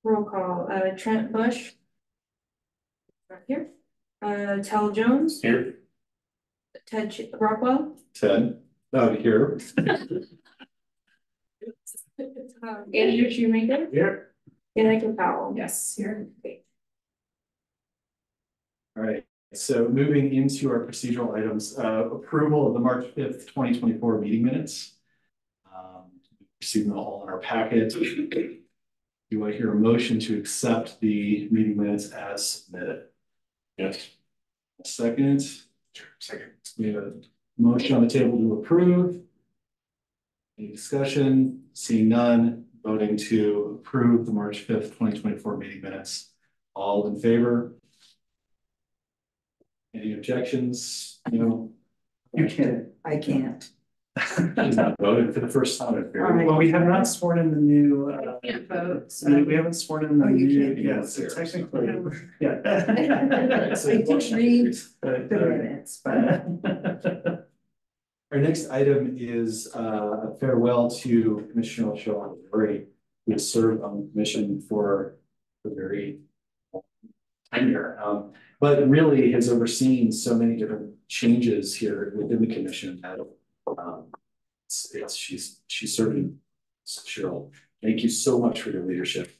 Roll call, Trent Bush. Right here. Tal Jones. Here. Ted Rockwell. Ted. Not here. Andrew Shoemaker. Here. Danica Powell. Yes, here. Okay. All right. So moving into our procedural items, approval of the March 5th, 2024 meeting minutes. Received them all in our packet. Do I hear a motion to accept the meeting minutes as submitted? Yes. A second. Second. We have a motion on the table to approve. Any discussion? Seeing none, voting to approve the March 5th, 2024 meeting minutes. All in favor? Any objections? No. You can. I can't. She's not voted for the first time. Well, we have not sworn in the new. Can't vote. We haven't sworn in the new. Yeah, so technically, yeah. So I did read the minutes, but. Our next item is a farewell to Commissioner Sean Murray, who has served on the commission for a very long tenure, but really has overseen so many different changes here within the commission that she's serving. So Cheryl, thank you so much for your leadership.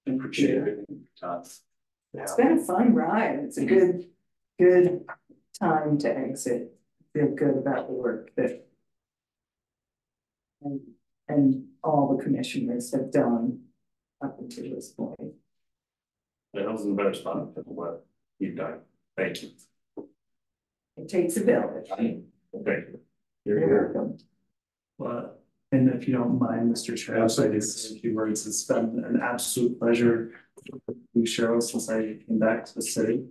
I appreciate everything you've done. It's been a fun ride. It's a good time to exit. Feel good about the work that and all the commissioners have done up until this point. That was a better spot than what you've done. Thank you. It takes a village. Thank you. You're welcome. Well, and if you don't mind, Mr. Chair, I'd like to say a few words. It's been an absolute pleasure with you, Cheryl, since I came back to the city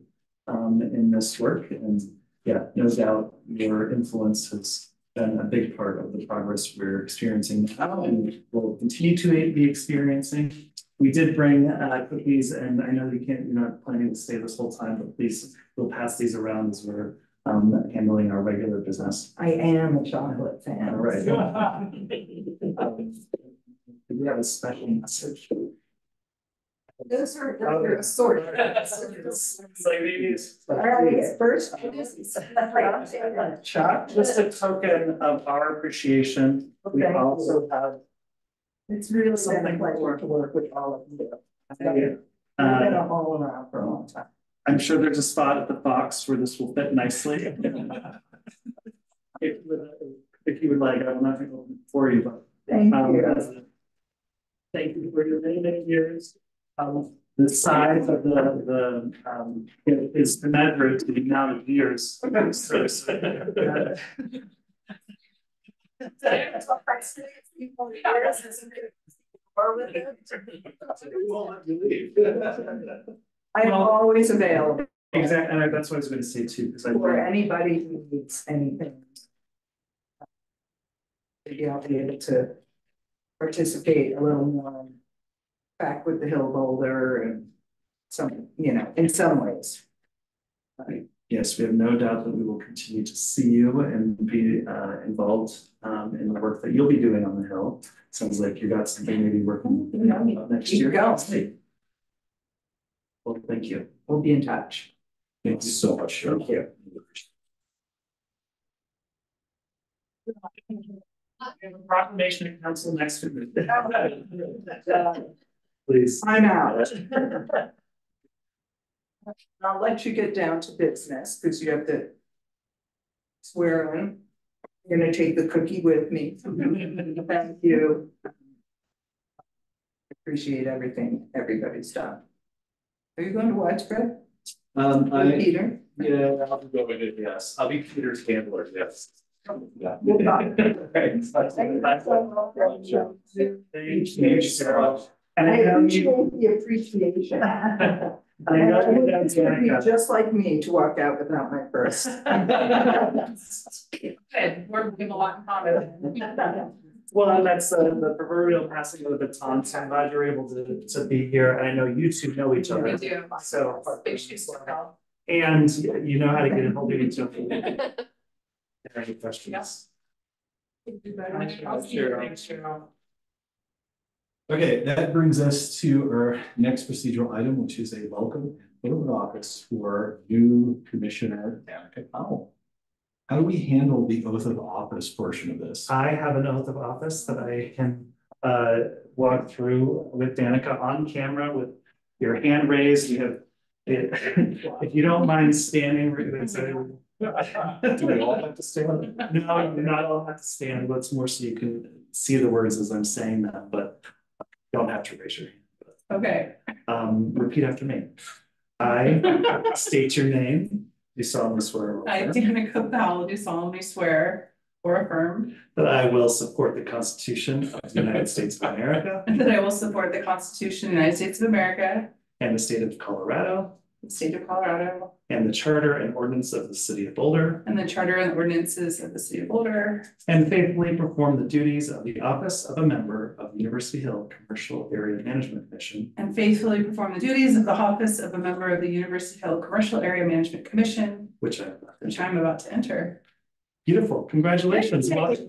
in this work. And yeah, no doubt your influence has been a big part of the progress we're experiencing now and will continue to be experiencing. We did bring cookies, and I know you're not planning to stay this whole time, but please, we'll pass these around as we're handling our regular business. I am a chocolate fan. All right. We have a special message. Those are assorted. It's like these. All right, first, Chuck, just a token of our appreciation. We Okay. also have it's really been a something pleasure to work with all of you. I've been all around for a long time. I'm sure there's a spot at the box where this will fit nicely. If you would like, I'm not going to open it for you, but Thank you. thank you for your many years. The size of the is commensurate to the amount of years. I'm always available. Exactly, and that's what I was going to say too, because For anybody who needs anything. Maybe I'll be able to participate a little more back with the Hill Boulder and some, in some ways. Yes, we have no doubt that we will continue to see you and be involved in the work that you'll be doing on the Hill. Sounds like you got something maybe working next year. Well, thank you. We'll be in touch. Thank you so much, Cheryl. Thank you. Proclamation of council next week. Please. I'm out. I'll let you get down to business because you have to swear in. I'm gonna take the cookie with me. Thank you. Appreciate everything everybody's done. Are you going to widespread? Peter? Yeah, I'll be going in, yes. I'll be Peter's handler, yes. Yeah. Thank you so much. And I I know appreciate you. the appreciation. I know you It's gonna be just like me to walk out without my purse. Good, we're giving a lot in common. Well, and that's the proverbial passing of the baton. So I'm glad you're able to be here. And I know you two know each other. We do. So Big shoes to fill. and you know how to get a hold of each other. Any questions? Thank you very much. I'll see you. Thanks, Cheryl. Okay, that brings us to our next procedural item, which is a welcome and oath of office for new Commissioner Danica Powell. How do we handle the oath of office portion of this? I have an oath of office that I can walk through with Danica on camera with your hand raised. You have, if you don't mind standing. Do we all have to stand? No, you not all have to stand. What's more so you can see the words as I'm saying them, but you don't have to raise your hand. Okay, Repeat after me. I state your name. You solemnly swear. or I, affirm Danica Powell, do solemnly swear or affirm that I will support the Constitution of the United States of America that I will support the Constitution of the United States of America, and the state of Colorado the state of Colorado, and the charter and ordinance of the city of Boulder, and the charter and ordinances of the city of Boulder, and faithfully perform the duties of the office of a member of the University Hill Commercial Area Management Commission, and faithfully perform the duties of the office of a member of the University Hill Commercial Area Management Commission, which I'm about to enter. beautiful. Congratulations. Welcome.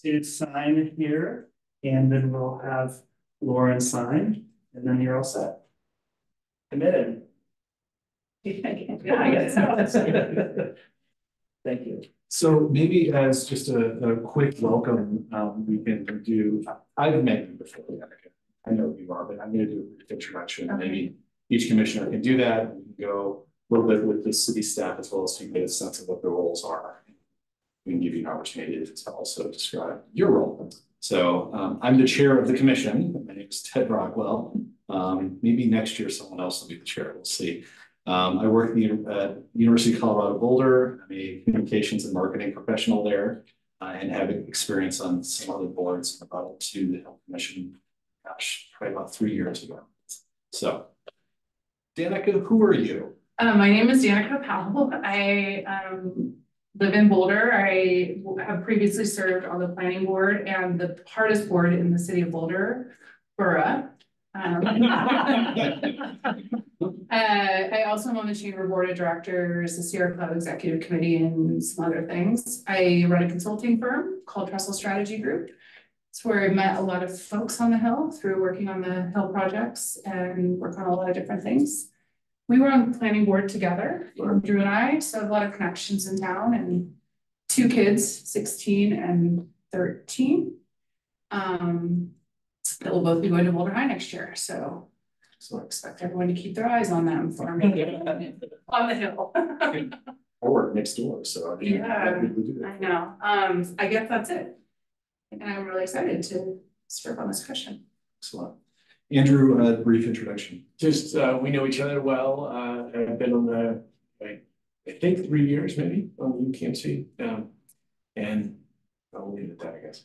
You sign here, and then we'll have Lauren sign, and then you're all set. Committed. Yeah, I guess so. Thank you. So maybe as just a quick welcome, we can do, I've met you before, Danica. I know who you are, but I'm gonna do a brief introduction. Okay. Maybe each commissioner can do that. We can go a little bit with the city staff as well, so you get a sense of what the roles are. We can give you an opportunity to also describe your role. So I'm the chair of the commission. My name is Ted Rockwell. Maybe next year someone else will be the chair. We'll see. I work at the University of Colorado Boulder. I'm a communications and marketing professional there, and have experience on some other boards about to the Health Commission. Gosh, probably about 3 years ago. So, Danica, who are you? My name is Danica Powell. I live in Boulder. I have previously served on the planning board and the hardest board in the city of Boulder, Borough. I also am on the Chamber Board of Directors, the Sierra Club Executive Committee, and some other things. I run a consulting firm called Trestle Strategy Group. It's where I met a lot of folks on the Hill through working on the Hill projects and work on a lot of different things. We were on the planning board together, Drew and I, so a lot of connections in town, and 2 kids, 16 and 13. That will both be going to Boulder High next year, so I expect everyone to keep their eyes on them for me on the Hill. I work next door, so I mean, Yeah, we do that. I know. I guess that's it. And I'm really excited to serve on this commission. Excellent. Andrew, a brief introduction. Just, we know each other well. I've been on the, I think 3 years maybe on the UCMC. And I'll leave it at that, I guess.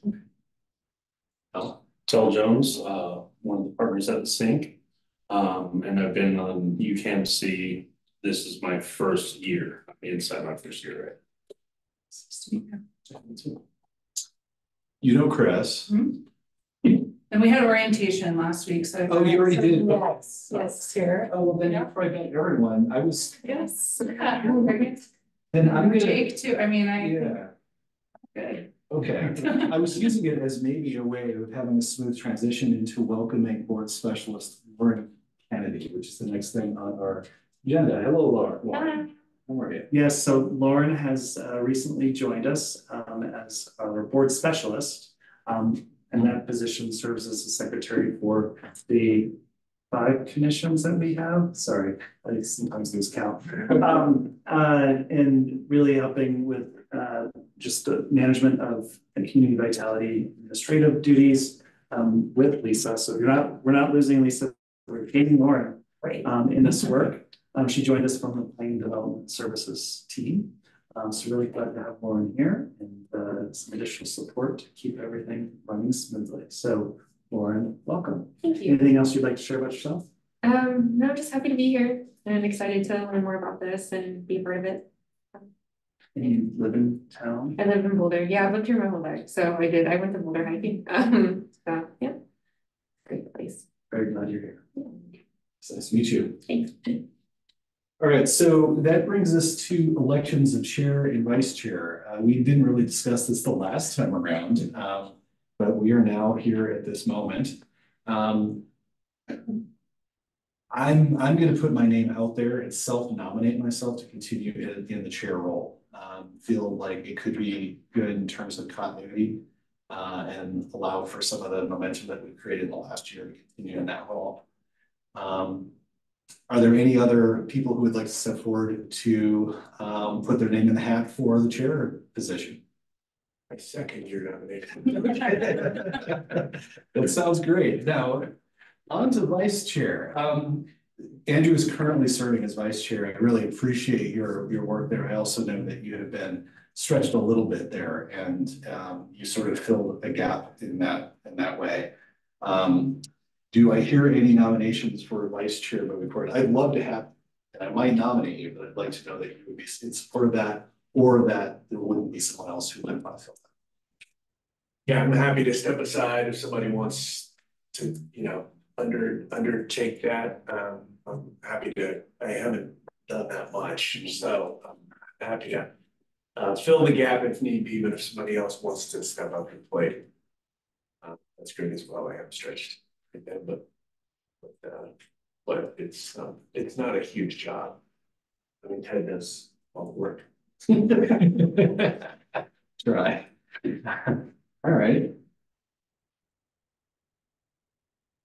Tel Jones, one of the partners at the Sync. And I've been on UCAMC. This is my first year, inside my first year, right? You know Chris. And we had orientation last week, so. Oh, you already did? Yes, here. Oh, well, then you probably met everyone. I was, Yes. then I'm gonna, Jake too, I mean, yeah, good. okay. I was using it as maybe a way of having a smooth transition into welcoming board specialist Lauren Kennedy, which is the next thing on our agenda. Hello, Lauren. How are you? Yes, so Lauren has recently joined us as our board specialist. And that position serves as the secretary for the 5 commissions that we have. Sorry, I sometimes lose count. And really helping with just the management of community vitality administrative duties with Lisa. So we're not losing Lisa, we're gaining Lauren in this work. She joined us from the Planning Development Services team. So really glad to have Lauren here and some additional support to keep everything running smoothly. So Lauren, welcome. Thank you. Anything else you'd like to share about yourself? No, just happy to be here and excited to learn more about this and be a part of it. And you live in town? I live in Boulder. Yeah, I've lived here my whole life. So I went to Boulder hiking. So yeah, great place. Very glad you're here. It's nice to meet you. Thanks. All right, so that brings us to elections of chair and vice chair. We didn't really discuss this the last time around. but we are now here at this moment. I'm going to put my name out there and self-nominate myself to continue in the chair role. Feel like it could be good in terms of continuity and allow for some of the momentum that we created in the last year to continue in that role. Are there any other people who would like to step forward to put their name in the hat for the chair position? I second your nomination. That sounds great. Now, on to vice chair. Andrew is currently serving as vice chair. I really appreciate your work there. I also know that you have been stretched a little bit there, and you sort of filled a gap in that way. Do I hear any nominations for vice chair moving forward? I'd love to have, and I might nominate you, but I'd like to know that you would be in support of that, or that there wouldn't be someone else who would want to fill that. Yeah, I'm happy to step aside if somebody wants to, undertake that. I'm happy to. I haven't done that much, so I'm happy to fill the gap if need be. But if somebody else wants to step up and play, that's great as well. I haven't stretched again, but it's not a huge job. I mean, Ted does all the work. Try. All right.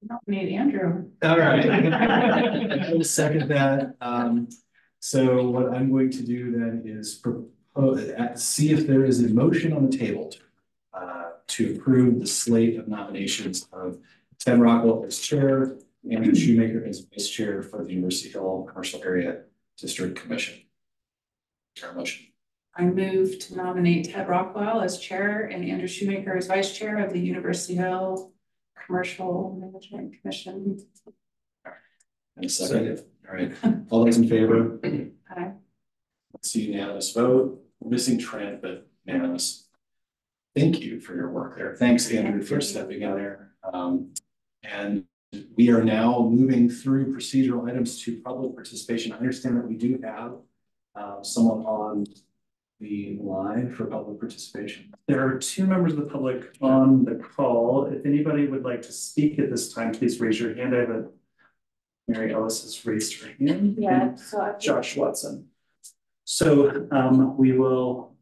Nominate Andrew. All right. I will second that. So what I'm going to do then is propose, see if there is a motion on the table to approve the slate of nominations of Ted Rockwell as chair and Andrew Shoemaker as vice chair for the University Hill Commercial Area District Commission. Motion. I move to nominate Ted Rockwell as chair and Andrew Shoemaker as vice chair of the University Hill Commercial Management Commission. And a second. All right. All those in favor? Aye. Let's see, unanimous vote. We're missing Trent, but unanimous. Thank you for your work there. Thanks, Andrew, for stepping in there. And we are now moving through procedural items to public participation. I understand that we do have someone on the line for public participation. There are two members of the public on the call. If anybody would like to speak at this time, please raise your hand. I have a Mary Ellis has raised her hand. Yeah, so Josh Watson. So we will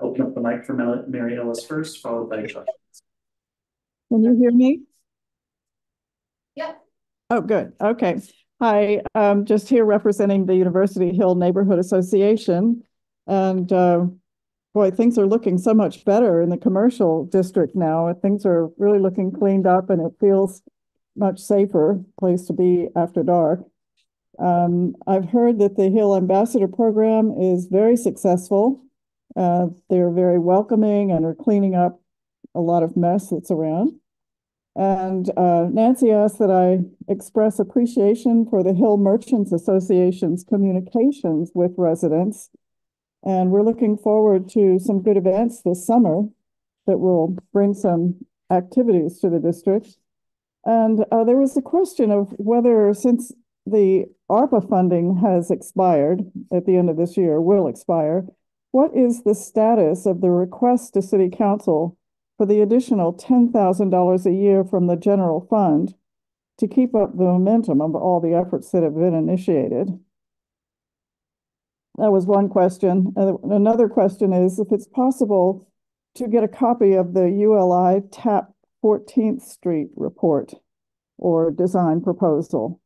open up the mic for Mary Ellis first, followed by Josh. Can you hear me? Yeah. Oh, good. Okay. Hi, I'm just here representing the University Hill Neighborhood Association. And boy, things are looking so much better in the commercial district now. Things are really looking cleaned up and it feels much safer place to be after dark. I've heard that the Hill Ambassador Program is very successful. They're very welcoming and are cleaning up a lot of mess that's around. And Nancy asked that I express appreciation for the Hill Merchants Association's communications with residents. And we're looking forward to some good events this summer that will bring some activities to the district. And there was a question of whether, since the ARPA funding has expired at the end of this year, will expire, what is the status of the request to City Council for the additional $10,000 a year from the general fund to keep up the momentum of all the efforts that have been initiated? That was one question. Another question is if it's possible to get a copy of the ULI TAP 14th Street report or design proposal.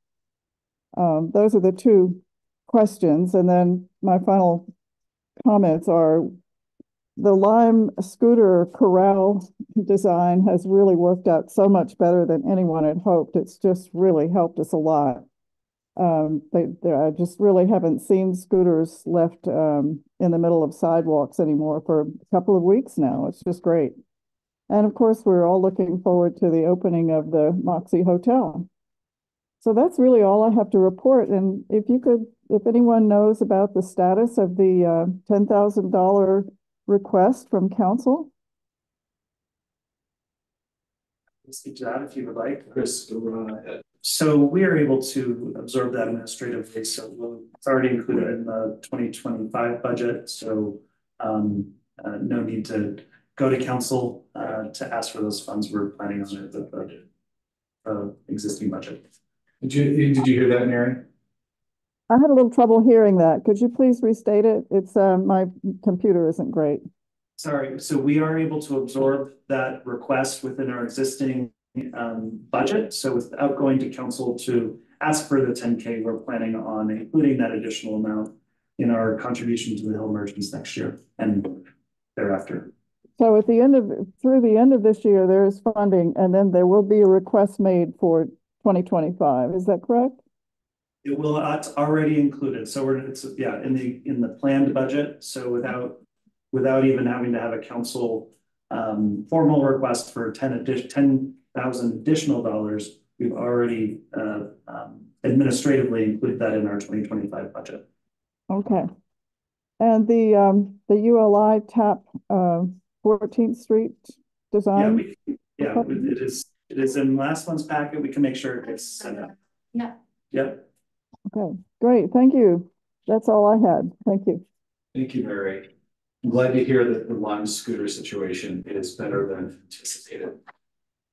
Those are the two questions. And then my final comments are the Lime scooter corral design has really worked out so much better than anyone had hoped. It's just really helped us a lot. I just really haven't seen scooters left in the middle of sidewalks anymore for a couple of weeks now. It's just great. And of course, we're all looking forward to the opening of the Moxie Hotel. So that's really all I have to report. And if anyone knows about the status of the $10,000 request from council. Speak to that if you would like. Chris, go run ahead. So we are able to absorb that administratively. So it's already included in the 2025 budget. So no need to go to council to ask for those funds. We're planning on it with the existing budget. Did you hear that, Mary? I had a little trouble hearing that. Could you please restate it? It's, my computer isn't great. Sorry, so we are able to absorb that request within our existing budget. So without going to council to ask for the 10K, we're planning on including that additional amount in our contribution to the Hill Merchants next year and thereafter. So at the end of, through the end of this year, there is funding, and then there will be a request made for 2025. Is that correct? It will, it's already included. So it's in the planned budget. So without even having to have a council formal request for 10,000 additional dollars, we've already administratively included that in our 2025 budget. Okay. And the ULI TAP 14th Street design? It is in last month's packet. We can make sure it gets sent out. Yeah. Yep. Okay, great. Thank you. That's all I had. Thank you. Thank you, Mary. I'm glad to hear that the Lime scooter situation is better than anticipated.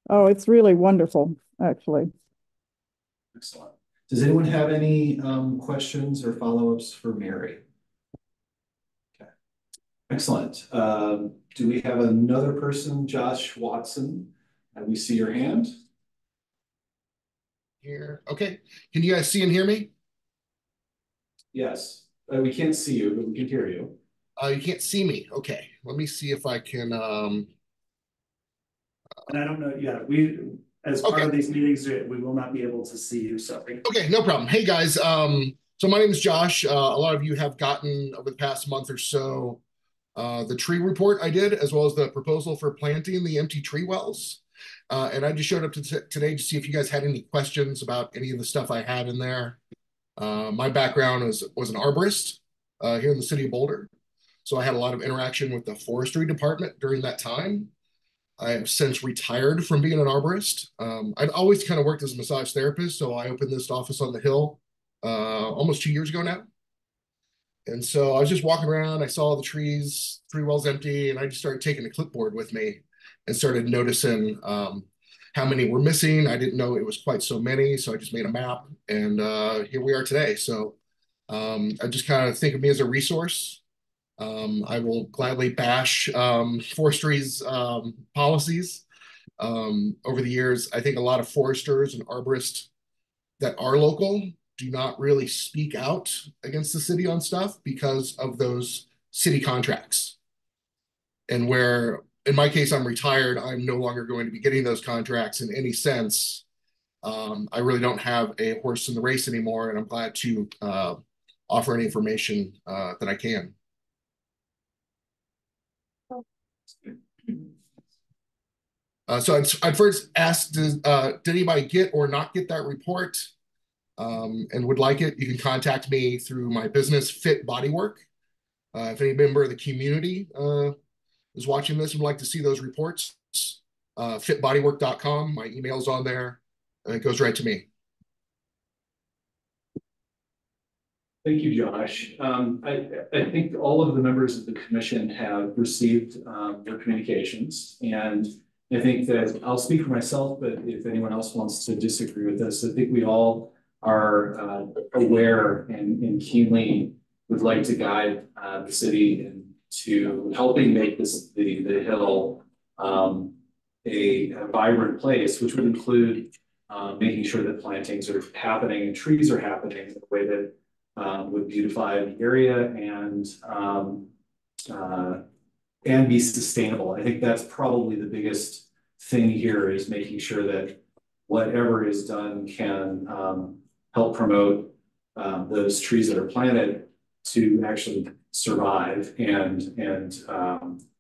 Oh, it's really wonderful, actually. Excellent. Does anyone have any questions or follow-ups for Mary? Okay. Excellent. Do we have another person, Josh Watson? We see your hand. Here. Okay. Can you guys see and hear me? Yes. We can't see you, but we can hear you. You can't see me. Okay. Let me see if I can. And I don't know. Yeah, as part of these meetings, we will not be able to see you. Sorry. Okay, no problem. Hey guys. So my name is Josh. A lot of you have gotten over the past month or so the tree report I did, as well as the proposal for planting the empty tree wells. And I just showed up today to see if you guys had any questions about any of the stuff I had in there. My background was an arborist here in the city of Boulder. So I had a lot of interaction with the forestry department during that time. I have since retired from being an arborist. I'd always kind of worked as a massage therapist, so I opened this office on the Hill almost 2 years ago now. And so I was just walking around, I saw the tree wells empty, and I just started taking a clipboard with me and started noticing how many were missing. I didn't know it was quite so many, so I just made a map, and here we are today. So I just kind of think of me as a resource. I will gladly bash forestry's policies. Over the years, I think a lot of foresters and arborists that are local do not really speak out against the city on stuff because of those city contracts. And where, in my case, I'm retired, I'm no longer going to be getting those contracts in any sense. I really don't have a horse in the race anymore, and I'm glad to offer any information that I can. So I'd first ask, did anybody get or not get that report and would like it? You can contact me through my business, Fit Bodywork. If any member of the community is watching this and would like to see those reports, fitbodywork.com. My email's on there, and it goes right to me. Thank you, Josh. I think all of the members of the commission have received their communications, and I think that I'll speak for myself, but if anyone else wants to disagree with this, I think we all are aware and keenly would like to guide the city into helping make this the Hill a vibrant place, which would include making sure that plantings are happening and trees are happening in a way that would beautify the area and be sustainable. I think that's probably the biggest thing here, is making sure that whatever is done can help promote those trees that are planted to actually survive and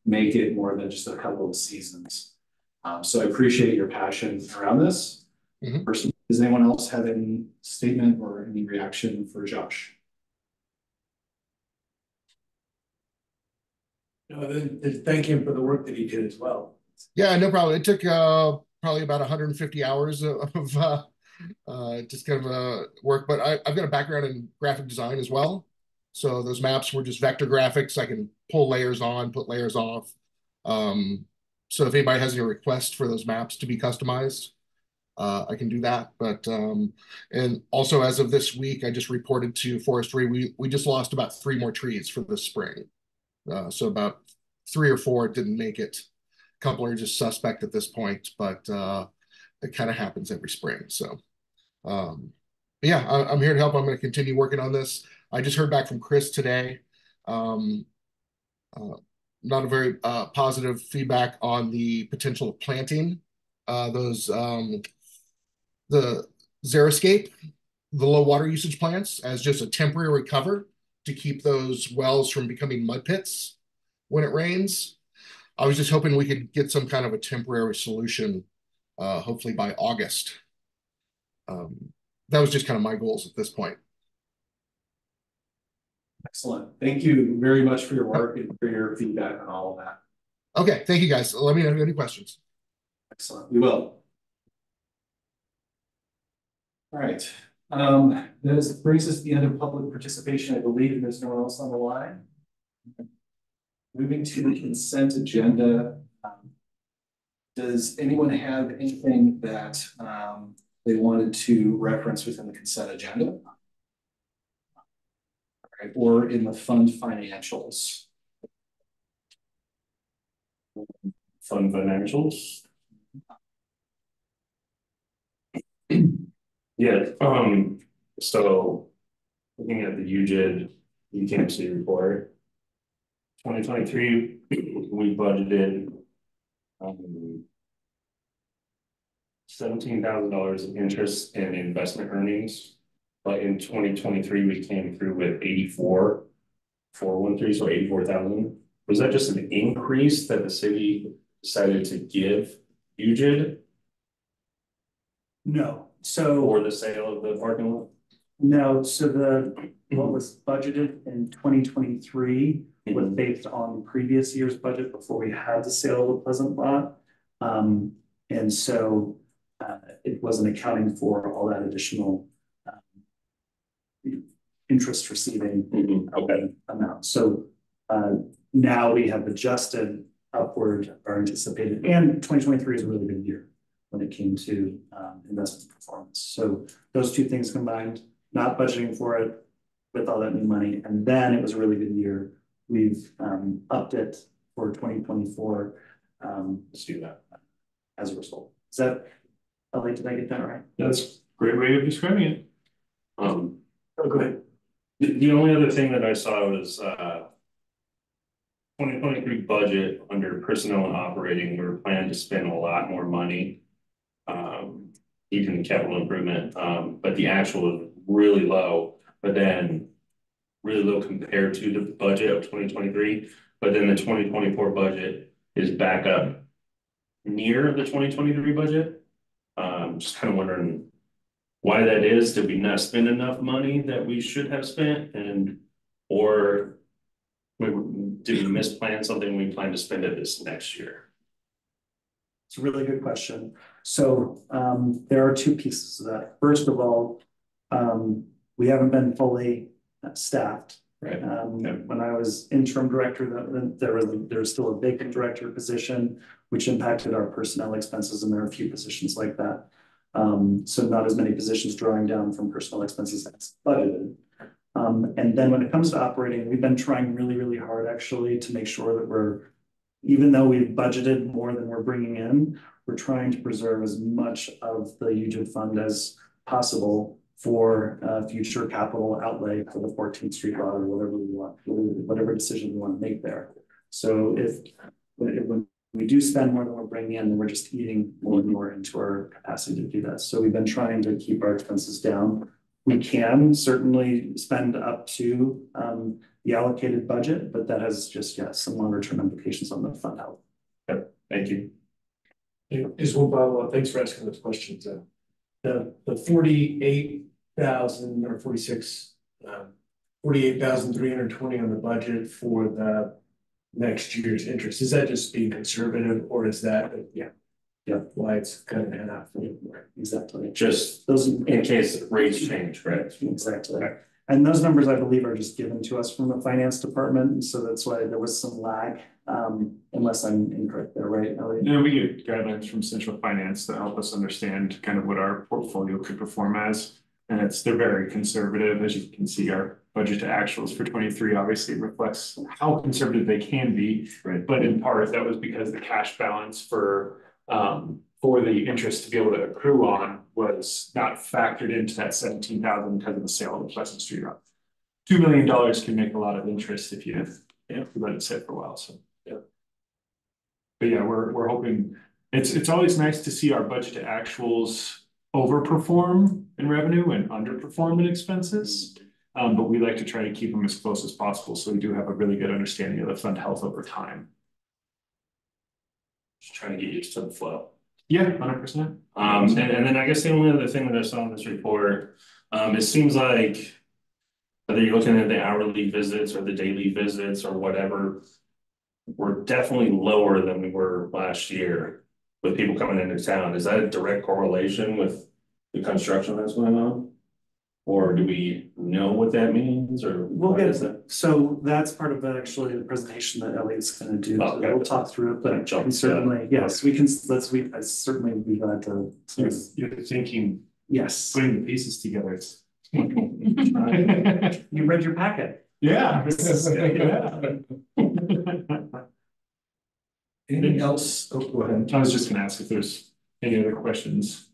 make it more than just a couple of seasons. So I appreciate your passion around this. Mm-hmm. Does anyone else have any statement or any reaction for Josh? No, thank him for the work that he did as well. Yeah, no problem. It took probably about 150 hours of just kind of work, but I've got a background in graphic design as well. So those maps were just vector graphics. I can pull layers on, put layers off. So if anybody has any requests for those maps to be customized, I can do that. But and also as of this week, I just reported to forestry, we just lost about 3 more trees for this spring. So about 3 or 4 didn't make it. A couple are just suspect at this point, but it kind of happens every spring. So yeah, I'm here to help. I'm going to continue working on this. I just heard back from Chris today. Not a very positive feedback on the potential of planting the xeriscape, the low water usage plants, as just a temporary cover to keep those wells from becoming mud pits when it rains. I was just hoping we could get some kind of a temporary solution, hopefully by August. That was just kind of my goals at this point. Excellent. Thank you very much for your work and for your feedback on all of that. Okay, thank you guys. Let me know if you have any questions. Excellent. We will. All right. This brings us to the end of public participation. I believe there's no one else on the line. Moving to the consent agenda. Does anyone have anything that they wanted to reference within the consent agenda? All right, or in the fund financials? Fund financials. Yeah, so looking at the UJID UCAMC report, 2023, we budgeted $17,000 of interest and investment earnings, but in 2023 we came through with 84,413, so 84,000. Was that just an increase that the city decided to give UJID? No. So for the sale of the parking lot? No, so what was budgeted in 2023 was based on previous year's budget before we had the sale of the Pleasant lot. And so it wasn't accounting for all that additional interest receiving amount. So now we have adjusted upward our anticipated, and 2023 is a really good year when it came to investment performance. So those two things combined, not budgeting for it with all that new money, and then it was a really good year. We've upped it for 2024. Let's do that. As a result. Is that, Ellie, did I get that right? That's a great way of describing it. Oh, go ahead. The only other thing that I saw was 2023 budget under personnel and operating, we were planning to spend a lot more money, even capital improvement, but the actual was really low, but then really low compared to the budget of 2023. But then the 2024 budget is back up near the 2023 budget. Just kind of wondering why that is. Did we not spend enough money that we should have spent, or did we misplan something we plan to spend it this next year? It's a really good question. So there are two pieces of that. First of all, we haven't been fully staffed. Right. When I was interim director, there was still a vacant director position, which impacted our personnel expenses, and there are a few positions like that. So not as many positions drawing down from personnel expenses as budgeted. And then when it comes to operating, we've been trying really, really hard actually to make sure that even though we've budgeted more than we're bringing in, we're trying to preserve as much of the UJID fund as possible for future capital outlay for the 14th Street lot or whatever we want, whatever decision we want to make there. So when we do spend more than we're bringing in, then we're just eating more and more into our capacity to do that. So we've been trying to keep our expenses down. We can certainly spend up to the allocated budget, but that has just, some longer term implications on the fund health. Yep. Thank you. Just one follow-up. Thanks for asking those questions. The 48,000 or 48,320 on the budget for the next year's interest, is that just being conservative, or is that why it's kind of half? Exactly. Just those in case rates change, right? Exactly. Okay. And those numbers, I believe, are just given to us from the finance department. So that's why there was some lag unless I'm incorrect there, right, Elliot? Yeah, we get guidelines from central finance that help us understand kind of what our portfolio could perform as. And they're very conservative, as you can see, our budget to actuals for 23 obviously reflects how conservative they can be. Right. But in part, that was because the cash balance for the interest to be able to accrue on was not factored into that 17,000 because of the sale of the Pleasant Street route. $2 million can make a lot of interest if you let it sit for a while, so. But yeah, we're hoping, it's always nice to see our budget to actuals overperform in revenue and underperform in expenses. But we like to try to keep them as close as possible, so we do have a really good understanding of the fund health over time. Just trying to get used to the flow. Yeah, 100%. And then I guess the only other thing that I saw in this report, it seems like whether you're looking at the hourly visits or the daily visits or whatever, we're definitely lower than we were last year with people coming into town. Is that a direct correlation with the construction that's going on? Or do we know what that means, or We'll what get is that? So that's part of actually the presentation that Elliot's gonna do. Oh, So okay. we'll talk through it, but Jump, we certainly, yes, we can, I certainly would be glad to. You're thinking, Yes, putting the pieces together, it's. you read your packet. Yeah. Anything else? Oh, go ahead. I was just gonna ask if there's any other questions.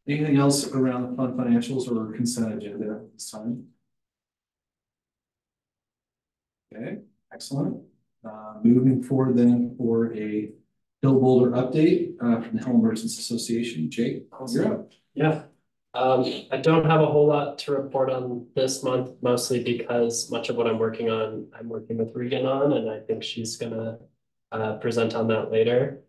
Anything else around the fund financials or consent agenda at this time? Okay, excellent. Moving forward then for a Hill Boulder update from the Hill Merchants Association. Jake, you're up. Yeah, I don't have a whole lot to report on this month, mostly because much of what I'm working with Regan on, and I think she's gonna present on that later.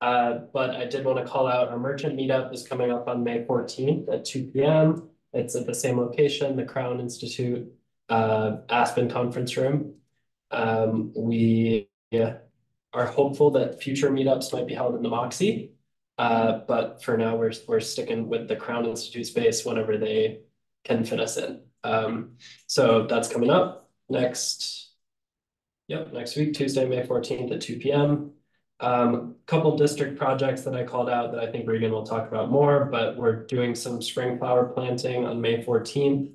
But I did want to call out our merchant meetup is coming up on May 14th at 2 p.m. It's at the same location, the Crown Institute Aspen Conference Room. We are hopeful that future meetups might be held in the Moxie. But for now, we're sticking with the Crown Institute space whenever they can fit us in. So that's coming up next week, Tuesday, May 14th at 2 p.m. Couple district projects that I called out that I think Regan will talk about more, but we're doing some spring flower planting on May 14th.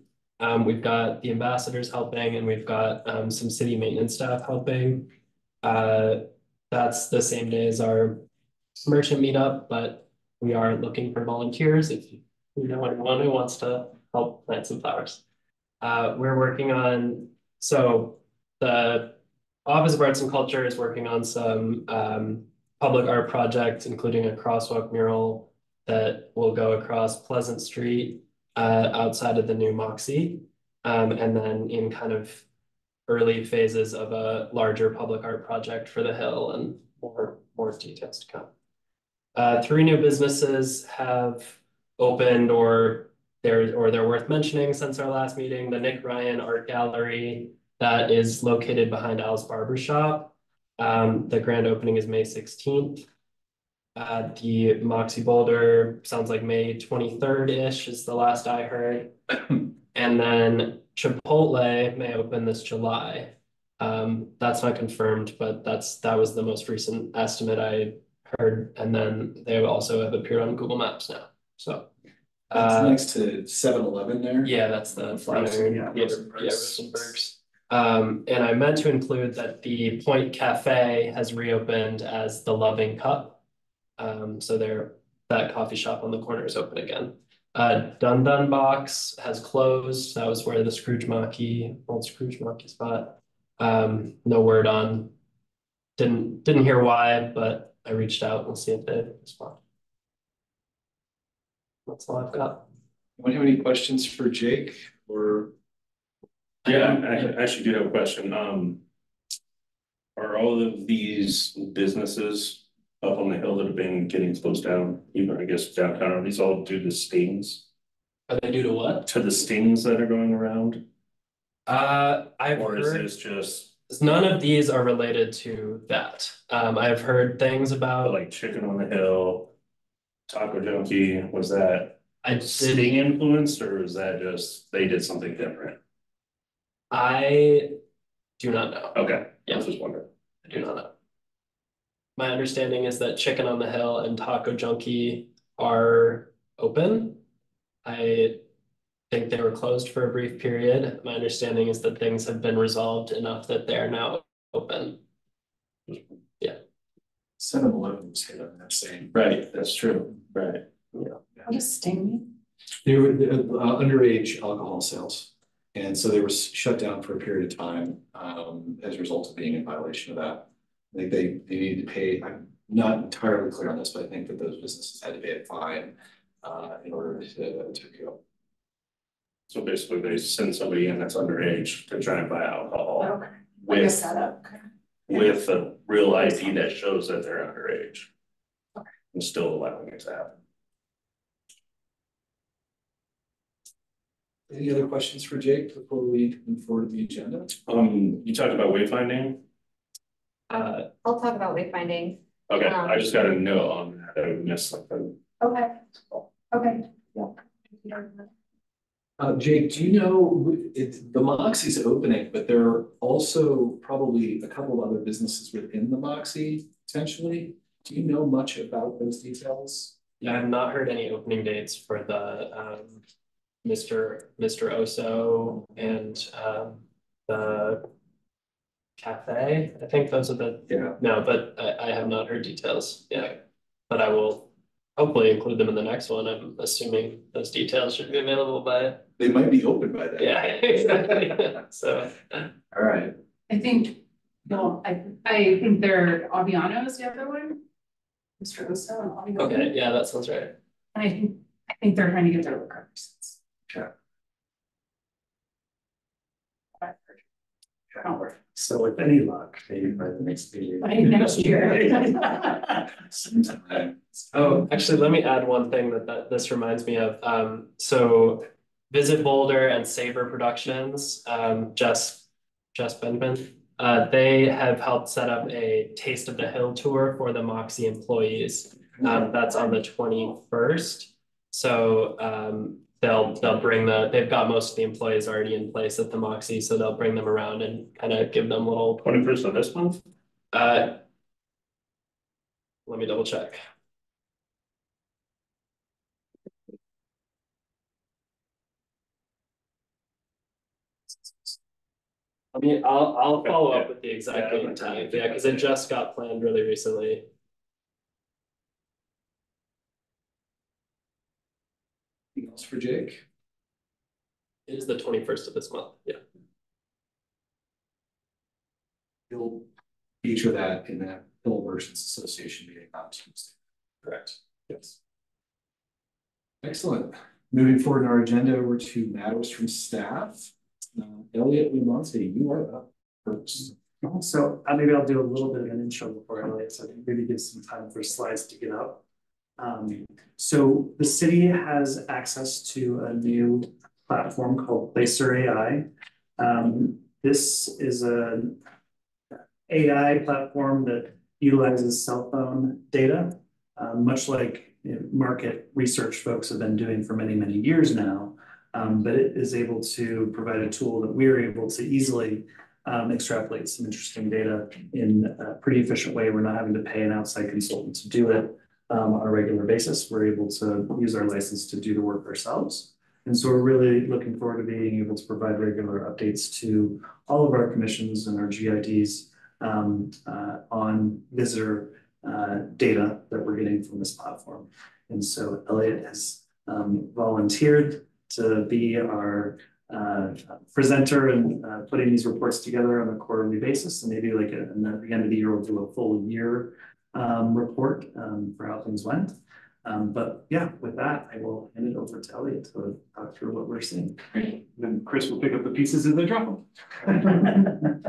We've got the ambassadors helping, and we've got some city maintenance staff helping. That's the same day as our merchant meetup, but we are looking for volunteers if you know anyone who wants to help plant some flowers. We're working on, so the Office of Arts and Culture is working on some public art projects, including a crosswalk mural that will go across Pleasant Street outside of the new Moxie, and then in kind of early phases of a larger public art project for the Hill, and more details to come. 3 new businesses have opened or they're worth mentioning since our last meeting. The Nick Ryan Art Gallery that is located behind Al's Barbershop. The grand opening is May 16th. The Moxie Boulder sounds like May 23rd-ish is the last I heard. And then Chipotle may open this July. That's not confirmed, but that was the most recent estimate I heard. And then they also have appeared on Google Maps now. So That's next to 7-Eleven there. yeah, that's the Flatiron. Yeah, Rosenberg's. And I meant to include that the Point Cafe has reopened as the Loving Cup. So that coffee shop on the corner is open again. Dun Dun Box has closed. That was where the old Scrooge Mackey spot. No word on, didn't hear why, but I reached out. We'll see if they respond. That's all I've got. Do you have any questions for Jake or? Yeah, I actually do have a question. Are all of these businesses up on the hill that have been getting closed down, even I guess downtown, are these all due to stings? Are they due to what? To the stings that are going around? I've Or heard is this just none of these are related to that. I've heard things about like Chicken on the Hill, Taco Junkie? Was that I sting influenced, or is that just they did something different? I do not know. Okay, Yeah. I was just wondering. I do not know. My understanding is that Chicken on the Hill and Taco Junkie are open. I think they were closed for a brief period. My understanding is that things have been resolved enough that they are now open. Yeah. 7-Eleven was hit on that same. Right, that's true, right. What does Sting mean? They were underage alcohol sales. And so they were shut down for a period of time as a result of being in violation of that. I think they needed to pay, I'm not entirely clear on this, but I think that those businesses had to pay a fine in order to go. So basically they send somebody in that's underage to try and buy alcohol. Okay. I guess With, that up. with a real ID that shows that they're underage. Okay. And still allowing it to happen. Any other questions for Jake before we move forward to the agenda? You talked about wayfinding. I'll talk about wayfinding. Okay, I just got a note on that. I missed something. Okay. Okay. Yeah. Jake, do you know, the Moxie's opening, but there are also probably a couple of other businesses within the Moxie potentially. Do you know much about those details? Yeah, I have not heard any opening dates for the Mr. Oso and the cafe. I think those are the no, but I have not heard details. Yeah, but I will hopefully include them in the next one. I'm assuming those details should be available by. They might be open by then. Yeah, exactly. So. All right. I think, no, I think they're Aviano is the other one. Mr. Oso and Aviano. Okay, yeah, that sounds right. And I think they're trying to get their liquor license. Sure. Don't worry. So with any luck, maybe by the next meeting. By next year. Oh, actually, let me add one thing that this reminds me of. So Visit Boulder and Saber Productions, Jess Benjamin, they have helped set up a Taste of the Hill tour for the Moxie employees. That's on the 21st. So they'll bring they've got most of the employees already in place at the Moxie, so they'll bring them around and kind of give them little 21st of this month? Let me double check. I mean, I'll follow up with the exact date and time, yeah, because it just got planned really recently. Anything else for Jake? It is the 21st of this month, yeah. You'll feature that in that Hill Merchants Association meeting on Tuesday. Correct. Yes. Excellent. Moving forward in our agenda over to matters from staff. Elliot Lamonte, you are up first. So maybe I'll do a little bit of an intro before Elliot, so I can maybe give some time for slides to get up. So the city has access to a new platform called Placer AI. This is an AI platform that utilizes cell phone data, much like market research folks have been doing for many, many years now. But it is able to provide a tool that we're able to easily extrapolate some interesting data in a pretty efficient way. We're not having to pay an outside consultant to do it on a regular basis. We're able to use our license to do the work ourselves. And so we're really looking forward to being able to provide regular updates to all of our commissions and our GIDs on visitor data that we're getting from this platform. And so Elliot has volunteered to be our presenter and putting these reports together on a quarterly basis. And maybe like at the end of the year, we'll do a full year report for how things went. But yeah, with that, I will hand it over to Elliot to talk through what we're seeing. Great. Then Chris will pick up the pieces as they drop them.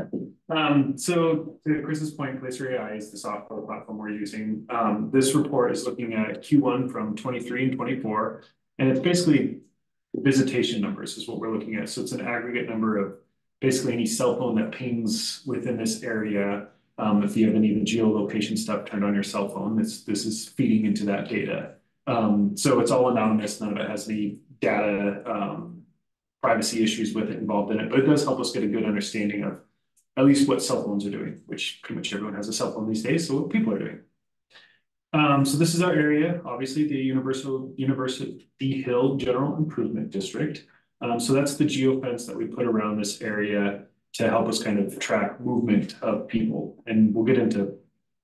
So to Chris's point, Placer AI is the software platform we're using. This report is looking at Q1 from 23 and 24, and it's basically visitation numbers is what we're looking at. So it's an aggregate number of basically any cell phone that pings within this area. If you have any of the geolocation stuff turned on your cell phone, this is feeding into that data. So it's all anonymous. None of it has any data privacy issues with it involved in it, but it does help us get a good understanding of at least what cell phones are doing, which pretty much everyone has a cell phone these days, so what people are doing. So this is our area, obviously the University Hill General Improvement District. So that's the geofence that we put around this area to help us kind of track movement of people. And we'll get into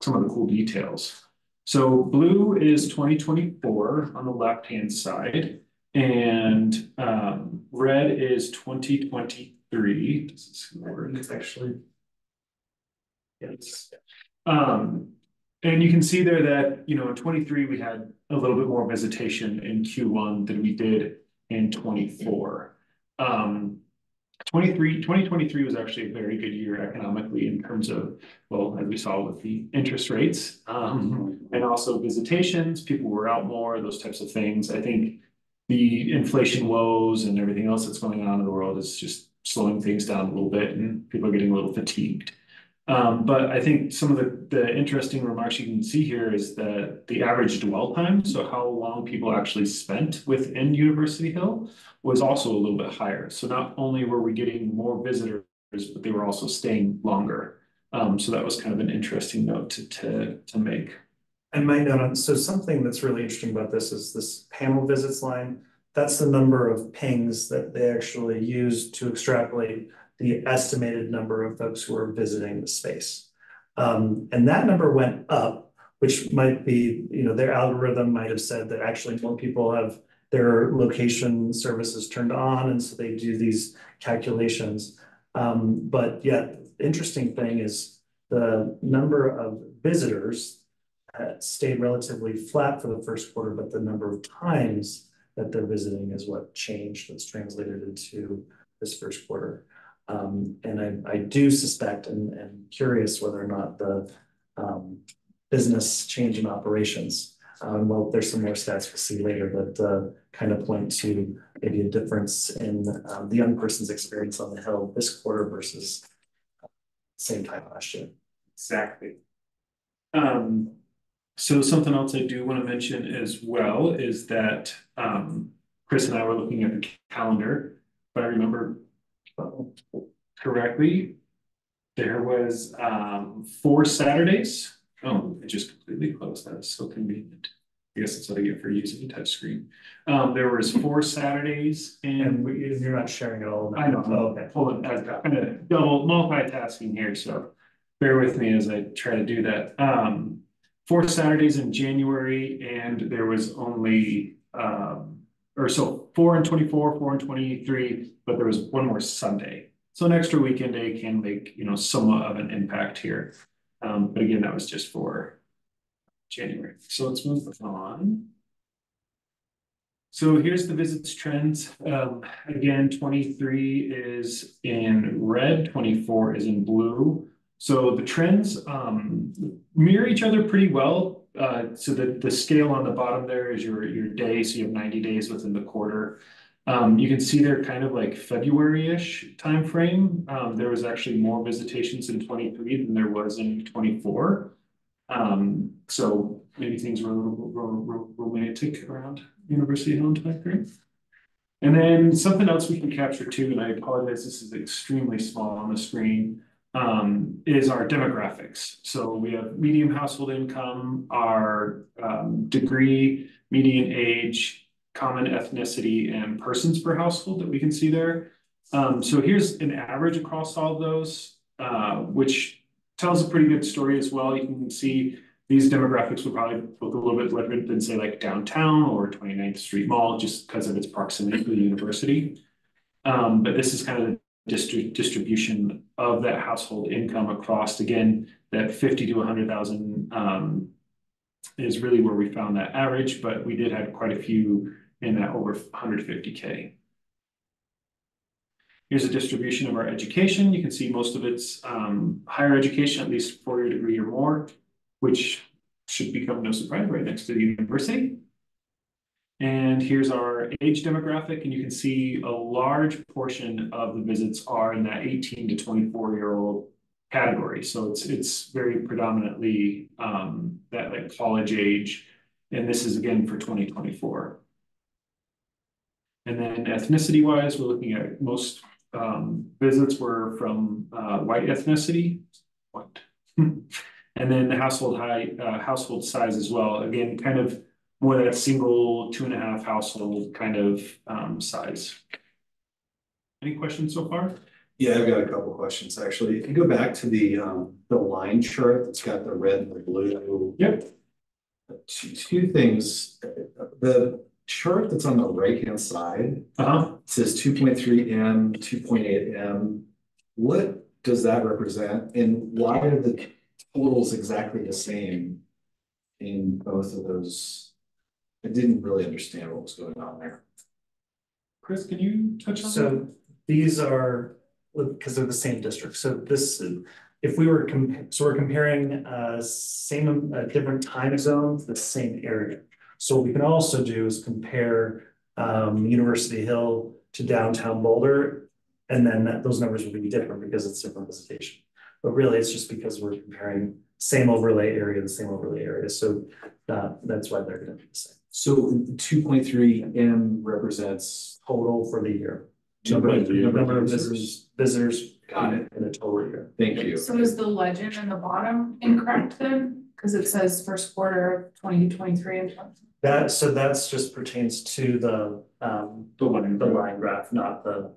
some of the cool details. So blue is 2024 on the left-hand side, and red is 2023. This is where it's actually. Yes. And you can see there that, you know, in 23, we had a little bit more visitation in Q1 than we did in 24. 2023 was actually a very good year economically in terms of, well, as we saw with the interest rates, and also visitations, people were out more, those types of things. I think the inflation woes and everything else that's going on in the world is just slowing things down a little bit, and people are getting a little fatigued. But I think some of the interesting remarks you can see here is that the average dwell time, so how long people actually spent within University Hill, was also a little bit higher. So not only were we getting more visitors, but they were also staying longer. So that was kind of an interesting note to make. And my note on, so something that's really interesting about this is this panel visits line. That's the number of pings that they actually use to extrapolate the estimated number of folks who are visiting the space. And that number went up, which might be, you know, their algorithm might have said that actually more people have their location services turned on, and so they do these calculations. But yet, the interesting thing is the number of visitors stayed relatively flat for the first quarter, but the number of times that they're visiting is what changed, that's translated into this first quarter. And I do suspect and curious whether or not the business change in operations, well, there's some more stats we'll see later that kind of point to maybe a difference in the young person's experience on the Hill this quarter versus same time last year. Exactly. So something else I do want to mention as well is that Chris and I were looking at the calendar, if I remember correctly, there was 4 Saturdays. Oh, it just completely closed. That is so convenient. I guess that's what I get for using a touchscreen. There was 4 Saturdays, and you're not sharing it all. I know. Oh, okay. Hold on, I'm kind of double multitasking here, so bear with me as I try to do that. 4 Saturdays in January, and there was only 4 and 24, 4 and 23, but there was one more Sunday. So an extra weekend day can make, you know, somewhat of an impact here. But again, that was just for January. So let's move on. So here's the visits trends. Again, 23 is in red, 24 is in blue. So the trends mirror each other pretty well. So the scale on the bottom there is your day. So you have 90 days within the quarter. You can see they're kind of like February-ish time frame. There was actually more visitations in 23 than there was in 24. So maybe things were a little romantic around University Hill in 23. And then something else we can capture too, and I apologize, this is extremely small on the screen, is our demographics. So we have median household income, our degree, median age, common ethnicity, and persons per household that we can see there. So here's an average across all of those, which tells a pretty good story as well. You can see these demographics would probably look a little bit different than say like downtown or 29th Street Mall, just because of its proximity to the university. But this is kind of the distribution of that household income across, again, that 50 to 100,000 is really where we found that average, but we did have quite a few in that over 150K. Here's a distribution of our education. You can see most of it's higher education, at least 4-year degree or more, which should become no surprise right next to the university. And here's our age demographic, and you can see a large portion of the visits are in that 18 to 24-year-old category. So it's very predominantly that like college age, and this is again for 2024. And then ethnicity-wise, we're looking at most visits were from white ethnicity. White. And then the household size as well. Again, kind of more that single 2.5 household kind of size. Any questions so far? Yeah, I've got a couple questions, actually. If you go back to the line chart that's got the red and the blue. Yep. Two things. The chart that's on the right-hand side says 2.3 M, 2.8 M. What does that represent? And why are the totals exactly the same in both of those? I didn't really understand what was going on there. Chris, can you touch on that? So these are, because they're the same district. So this, if we were, so we're comparing different time zones, the same area. So what we can also do is compare University Hill to downtown Boulder, and then those numbers will be different because it's different visitation. But really, it's just because we're comparing same overlay area, the same overlay area. So that's why they're going to be the same. So 2.3 M represents Total for the year. number Number of visitors Got it. in a total year. Thank you. So is the legend in the bottom incorrect then? Because it says first quarter of 2023 and 20. So that's just pertains to the line graph, not the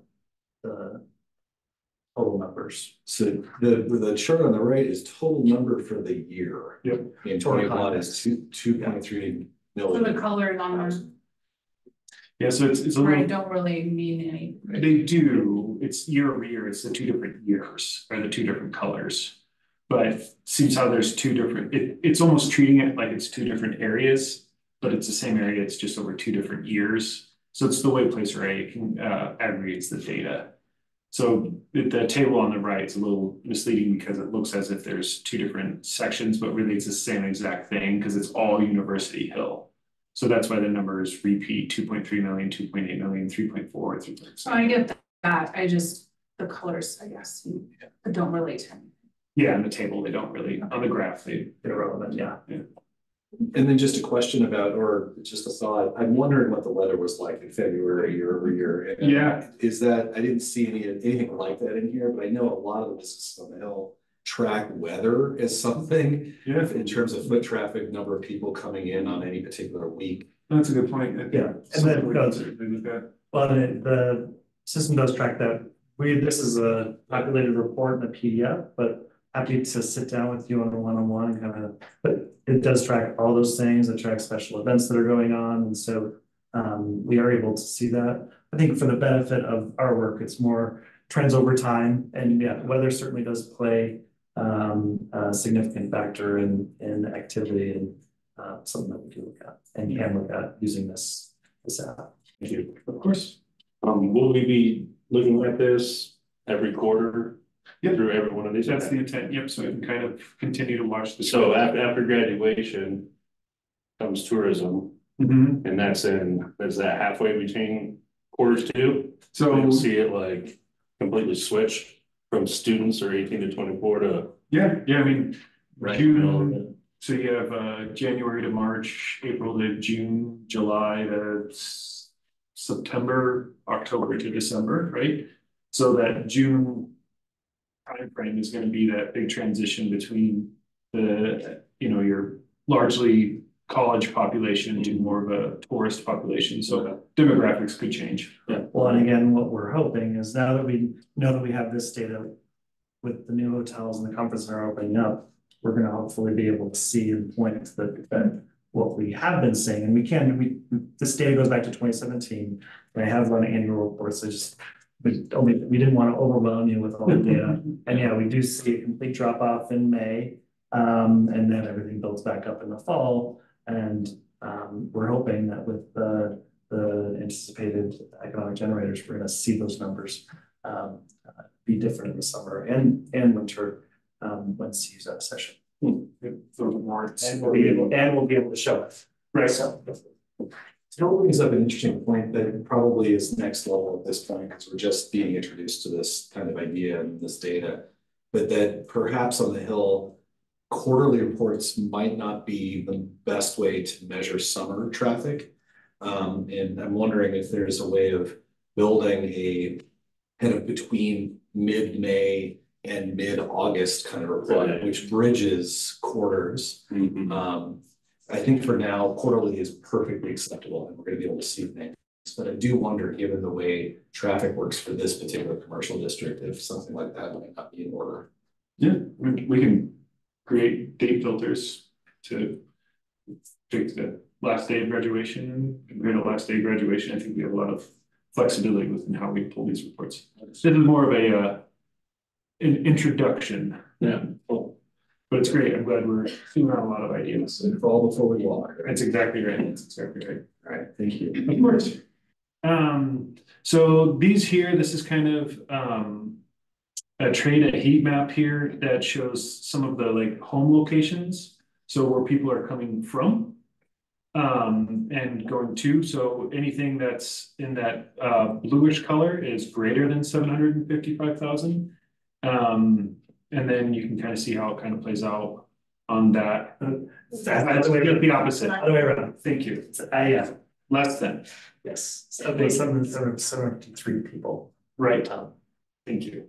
total numbers. So the chart on the right is total number for the year. Yep. In 21 is 2.3 So million. the colors on the Yeah, so it's a right little, don't really mean anything. they do, it's year over year, it's the two different years, or the two different colors. But seems how there's two different, it's almost treating it like it's two different areas, but it's the same area, it's just over 2 different years. So it's the way Placer A aggregates the data. So the table on the right is a little misleading because it looks as if there's 2 different sections, but really it's the same exact thing because it's all University Hill. So that's why the numbers repeat 2.3 million, 2.8 million, 3.4, 3.6. So I get that. I just the colors, I guess, don't relate to anything. Yeah, in the table, they don't really, on the graph, they're Irrelevant, yeah. And then just a question about, or just a thought, I'm wondering what the weather was like in February year over year. And Yeah. Is that, I didn't see anything like that in here, but I know a lot of the businesses on the hill track weather as something. Yeah. In terms of foot traffic, number of people coming in on any particular week. That's a good point. Yeah, and then well, the system does track that. This is a populated report in a PDF, but happy to sit down with you on a one-on-one kind of, but it does track all those things. It tracks special events that are going on. And so we are able to see that. I think for the benefit of our work, it's more trends over time. And yeah, weather certainly does play a significant factor in activity and something that we do look at and can look at using this app. Thank you. Of course. Will we be looking at this every quarter? Yep. Through every one of these? That's the intent. Yep. So we can kind of continue to watch the. So after graduation comes tourism, and that's is that halfway between quarters two? So we'll see it like completely switch from students or 18 to 24 to. Yeah. I mean, Right. June. So you have January to March, April to June, July to September, October to December, right? So that June timeframe is going to be that big transition between the, your largely college population to more of a tourist population. So demographics could change. Yeah. Well, and again, what we're hoping is now that we know that we have this data with the new hotels and the conference center opening up, we're going to hopefully be able to see and point to that what we have been seeing. And this data goes back to 2017. And I have run annual reports. We didn't want to overwhelm you with all the data. And yeah, we do see a complete drop off in May. And then everything builds back up in the fall. And we're hoping that with the anticipated economic generators, we're going to see those numbers be different in the summer and winter when CU's out of session. And we'll be able to show it. Right. So It brings up an interesting point that probably is next level at this point because we're just being introduced to this kind of idea and this data, but that perhaps on the Hill, quarterly reports might not be the best way to measure summer traffic. And I'm wondering if there's a way of building a kind of between mid-May and mid-August kind of report, which bridges quarters. I think for now, quarterly is perfectly acceptable and we're gonna be able to see things. But I do wonder, given the way traffic works for this particular commercial district, if something like that might not be in order. Yeah, we can create date filters to pick the last day of graduation, compared to last day of graduation. I think we have a lot of flexibility within how we pull these reports. This is more of a an introduction. Yeah. But it's great. I'm glad we're seeing out a lot of ideas. And crawl before we walk. That's exactly right. That's exactly right. All right, thank you. Of course. So these here, this is kind of a trade at heat map here that shows some of the like home locations. So where people are coming from and going to. So anything that's in that bluish color is greater than 755,000. And then you can kind of see how it kind of plays out on that. That's the opposite. Other way around. Thank you. Yeah. Less than. Yes. So 753 people. Right. Thank you.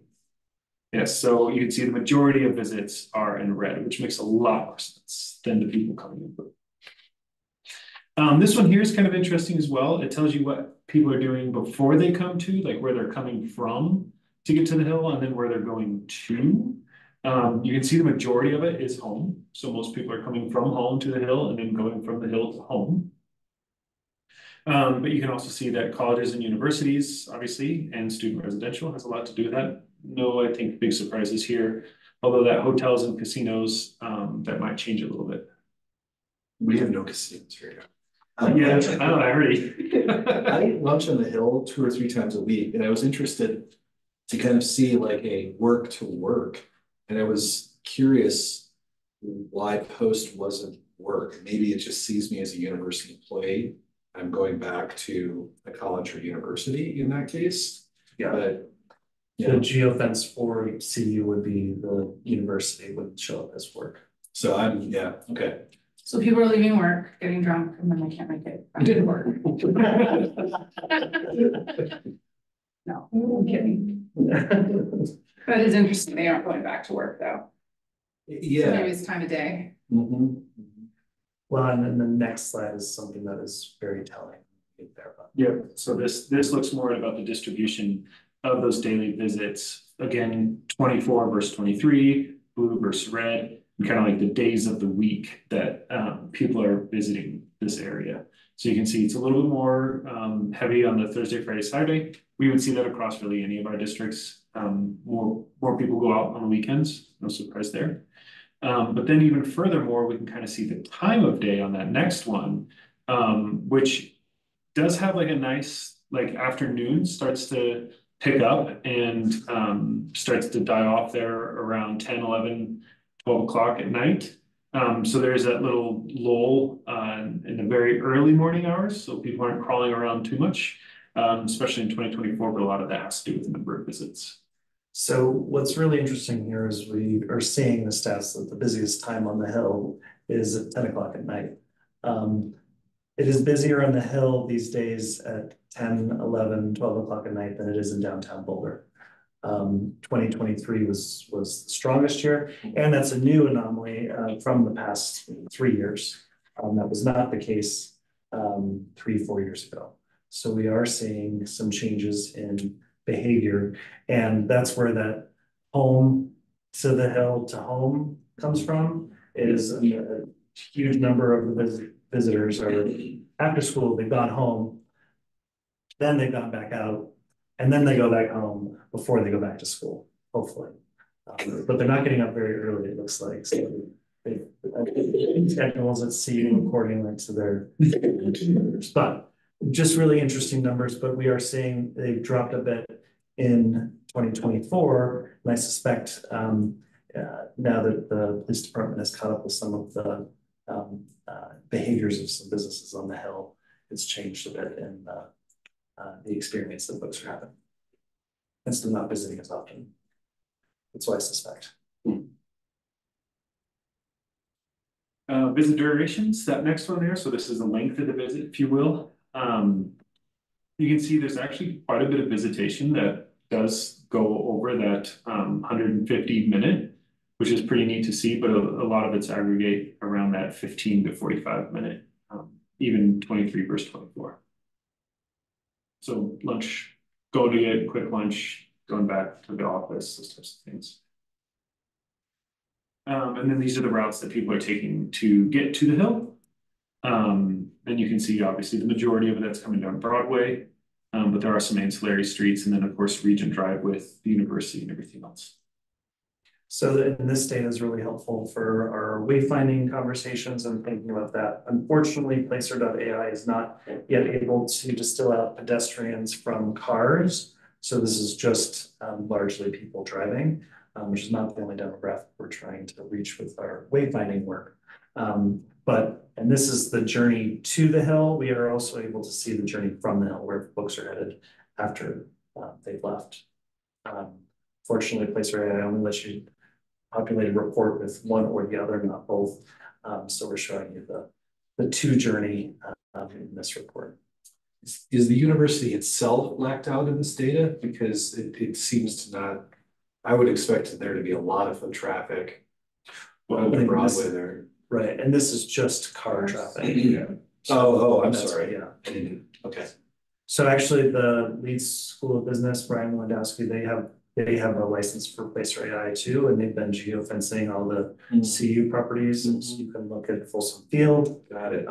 Yes, so you can see the majority of visits are in red, which makes a lot more sense than the people coming in blue. This one here is kind of interesting as well. It tells you what people are doing before they come to, like where they're coming from to get to the hill, and then where they're going to. You can see the majority of it is home. So most people are coming from home to the hill and then going from the hill to home. But you can also see that colleges and universities, obviously, and student residential has a lot to do with that. No, I think big surprises here. Although that hotels and casinos, that might change a little bit. We have no casinos here. Yeah, I already. I eat lunch on the hill 2 or 3 times a week, and I was interested to kind of see like a work to work. And I was curious why Post wasn't work. Maybe it just sees me as a university employee. I'm going back to a college or university in that case. Yeah. But the geofence for CU would be the university would show up as work. So yeah, okay. So people are leaving work, getting drunk, and then they can't make it back to work. No, I'm kidding. That is interesting. They aren't going back to work though. Yeah. So maybe it's time of day. Well, and then the next slide is something that is very telling. Yeah, so this looks more about the distribution of those daily visits. Again, 24 versus 23, blue versus red, and kind of like the days of the week that people are visiting this area. So you can see it's a little bit more heavy on the Thursday, Friday, Saturday. We would see that across really any of our districts. More people go out on the weekends, no surprise there. But then even furthermore, we can kind of see the time of day on that next one, which does have like a nice like afternoon, starts to pick up and starts to die off there around 10, 11, 12 o'clock at night. So there's that little lull in the very early morning hours, so people aren't crawling around too much, especially in 2024, but a lot of that has to do with the number of visits. So what's really interesting here is we are seeing the stats that the busiest time on the hill is at 10 o'clock at night. It is busier on the hill these days at 10, 11, 12 o'clock at night than it is in downtown Boulder. 2023 was the strongest year, and that's a new anomaly from the past 3 years. That was not the case 3-4 years ago. So we are seeing some changes in behavior, and that's where that home to the hill to home comes from. Is a huge number of the visitors are after school, they've gone home, then they've gone back out, and then they go back home before they go back to school, hopefully. But they're not getting up very early, it looks like. So they schedules at CU accordingly to their but just really interesting numbers, but we are seeing they've dropped a bit in 2024, and I suspect now that the police department has caught up with some of the behaviors of some businesses on the hill, it's changed a bit in the experience that folks are having. And still not visiting as often. That's what I suspect. Visit durations, that next one there. So this is the length of the visit, if you will. You can see there's actually quite a bit of visitation that does go over that 150 minute, which is pretty neat to see, but a lot of it's aggregate around that 15 to 45 minute, even 23 versus 24. So lunch, go to get a quick lunch, going back to the office, those types of things. And then these are the routes that people are taking to get to the hill. Then you can see obviously the majority of it that's coming down Broadway, but there are some ancillary streets, and then of course Regent Drive with the university and everything else. So this data is really helpful for our wayfinding conversations and thinking about that. Unfortunately, Placer.ai is not yet able to distill out pedestrians from cars. So this is just largely people driving, which is not the only demographic we're trying to reach with our wayfinding work. And this is the journey to the hill. We are also able to see the journey from the hill where folks are headed after they've left. Fortunately, Placer.ai only lets you populate a report with one or the other, not both. So we're showing you the two journey in this report. Is the university itself blacked out in this data? Because it seems to not, I would expect there to be a lot of foot traffic. Well, Broadway there. Right, and this is just car traffic. Yeah. So I'm sorry. Yeah. Okay. So actually the Leeds School of Business, Brian Lewandowski, they have a license for Placer.ai too, and they've been geofencing all the CU properties, and so you can look at Folsom Field. Got it.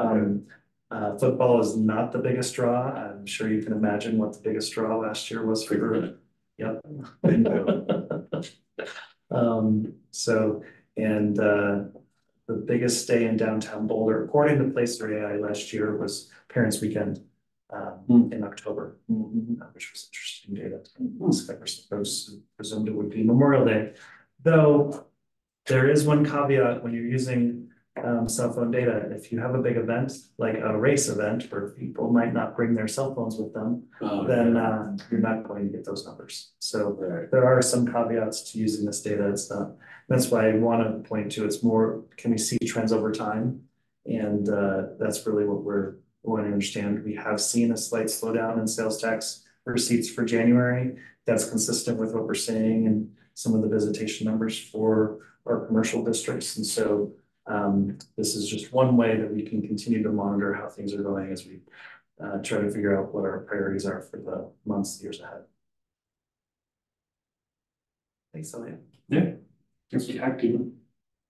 Football is not the biggest draw. I'm sure you can imagine what the biggest draw last year was for. Yep. The biggest day in downtown Boulder, according to Placer.ai last year, was Parents Weekend in October, which was interesting data. Folks presumed it would be Memorial Day, though there is one caveat when you're using cell phone data. If you have a big event like a race event where people might not bring their cell phones with them, then you're not going to get those numbers. So there are some caveats to using this data. It's not. That's why I want to point to. It's more, can we see trends over time? And that's really what we're want to understand. We have seen a slight slowdown in sales tax receipts for January. That's consistent with what we're seeing in some of the visitation numbers for our commercial districts. And so this is just one way that we can continue to monitor how things are going as we try to figure out what our priorities are for the months, years ahead. Thanks, Elliot. Yeah, thanks for acting.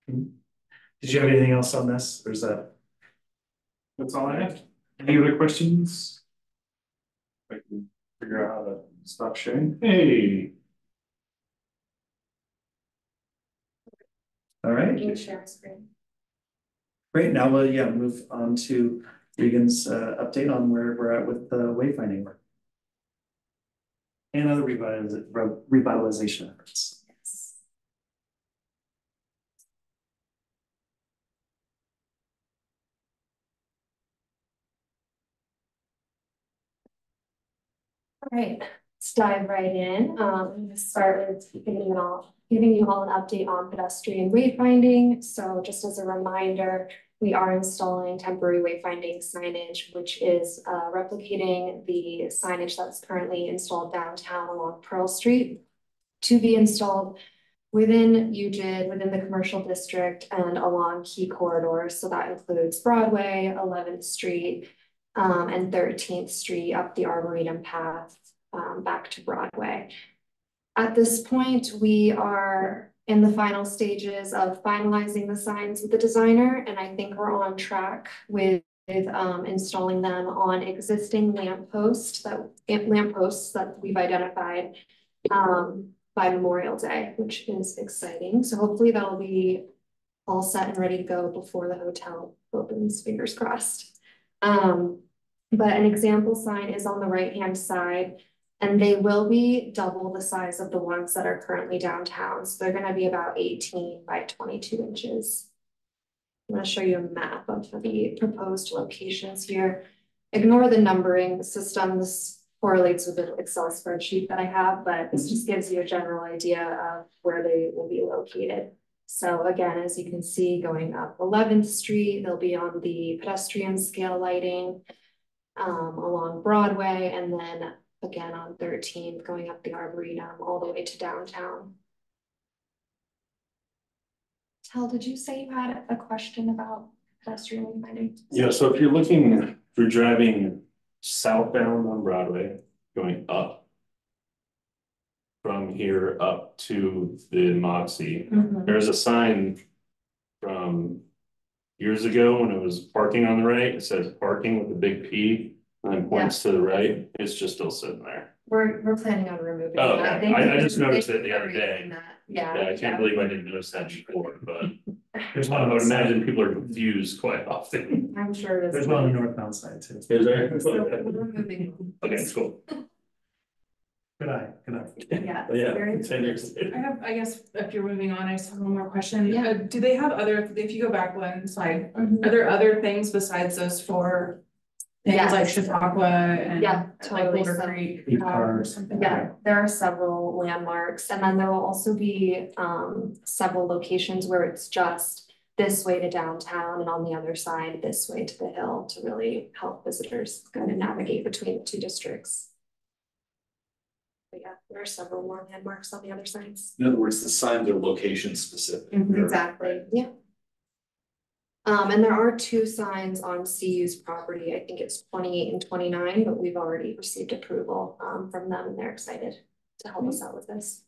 Did you have anything else on this? Or is that? That's all I have. Any other questions? I can figure out how to stop sharing. Hey. All right. Can you share screen? Great. Now we'll move on to Regan's update on where we're at with the wayfinding work and other revitalization efforts. All right, let's dive right in. I'm going to start with giving you all an update on pedestrian wayfinding. So just as a reminder, we are installing temporary wayfinding signage, which is replicating the signage that's currently installed downtown along Pearl Street to be installed within UGID, within the commercial district, and along key corridors. So that includes Broadway, 11th Street, and 13th Street up the Arboretum path back to Broadway. At this point, we are in the final stages of finalizing the signs with the designer, and I think we're on track with installing them on existing lampposts that we've identified by Memorial Day, which is exciting. So hopefully that'll be all set and ready to go before the hotel opens, fingers crossed. But an example sign is on the right-hand side, and they will be double the size of the ones that are currently downtown. So they're going to be about 18 by 22 inches. I'm going to show you a map of the proposed locations here. Ignore the numbering system. This correlates with the Excel spreadsheet that I have, but this just gives you a general idea of where they will be located. So again, as you can see, going up 11th Street, they'll be on the pedestrian scale lighting along Broadway, and then again on 13th, going up the Arboretum all the way to downtown. Tel, did you say you had a question about pedestrian wayfinding? Yeah, so if you're driving southbound on Broadway, going up from here up to the Moxie, there's a sign from years ago when it was parking on the right. It says parking with a big P and then points to the right. It's just still sitting there. We're planning on removing Oh, that. okay. I just noticed it the other day. Yeah. Yeah, I can't believe I didn't notice that before, but I would imagine people are confused quite often. I'm sure it is. There's one on the northbound side too. Is there? So we're removing them. Okay, cool. Good eye, good eye. Yeah. Yeah. Very 10 years. I guess if you're moving on, I just have one more question. Yeah. Do they have other, if you go back one slide, Mhm. are there other things besides those four? Things Yes. like Chautauqua and Yeah, like totally. Boulder So- Creek Deep or cars. something? Yeah, there are several landmarks, and then there will also be several locations where it's just this way to downtown and on the other side, this way to the hill, to really help visitors kind of navigate between the two districts. But yeah, there are several more landmarks on the other sides. In other words, the signs are location specific. Exactly, yeah. And there are two signs on CU's property. I think it's 28 and 29, but we've already received approval from them and they're excited to help us out with this.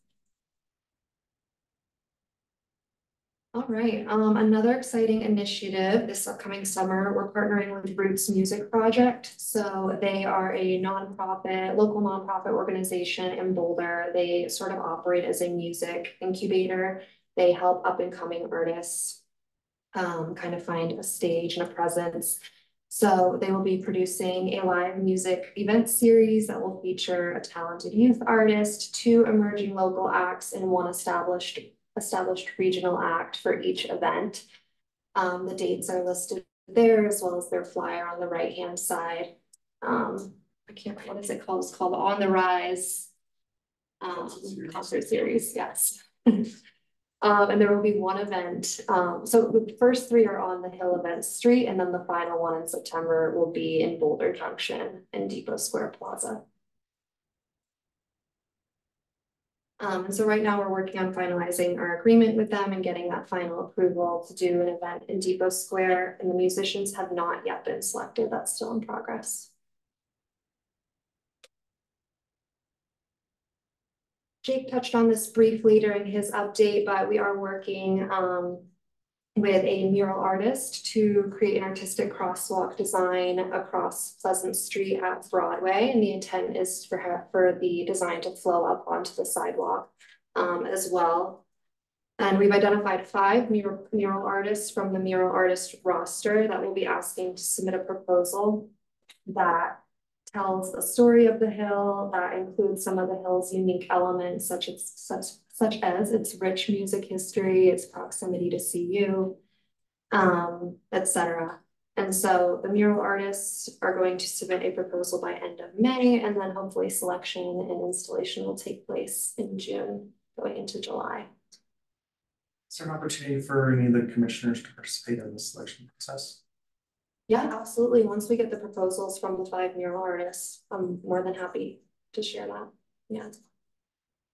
All right, another exciting initiative this upcoming summer, we're partnering with Roots Music Project. So they are a nonprofit, local nonprofit organization in Boulder. They sort of operate as a music incubator. They help up and coming artists kind of find a stage and a presence. So they will be producing a live music event series that will feature a talented youth artist, 2 emerging local acts, and 1 established regional act for each event. The dates are listed there as well as their flyer on the right-hand side. I can't remember, what is it called? It's called On the Rise concert series, yes. And there will be 1 event. So the first 3 are on the Hill Event Street, and then the final one in September will be in Boulder Junction and Depot Square Plaza. And so right now we're working on finalizing our agreement with them and getting that final approval to do an event in Depot Square, and the musicians have not yet been selected. That's still in progress. Jake touched on this briefly during his update, but we are working with a mural artist to create an artistic crosswalk design across Pleasant Street at Broadway. And the intent is for the design to flow up onto the sidewalk as well. And we've identified 5 mural artists from the mural artist roster that will be asking to submit a proposal that tells the story of the hill, that includes some of the hill's unique elements, such as its rich music history, its proximity to CU, etc. And so the mural artists are going to submit a proposal by end of May, and then hopefully selection and installation will take place in June, going into July. Is there an opportunity for any of the commissioners to participate in the selection process? Yeah, absolutely. Once we get the proposals from the 5 mural artists, I'm more than happy to share that. Yeah.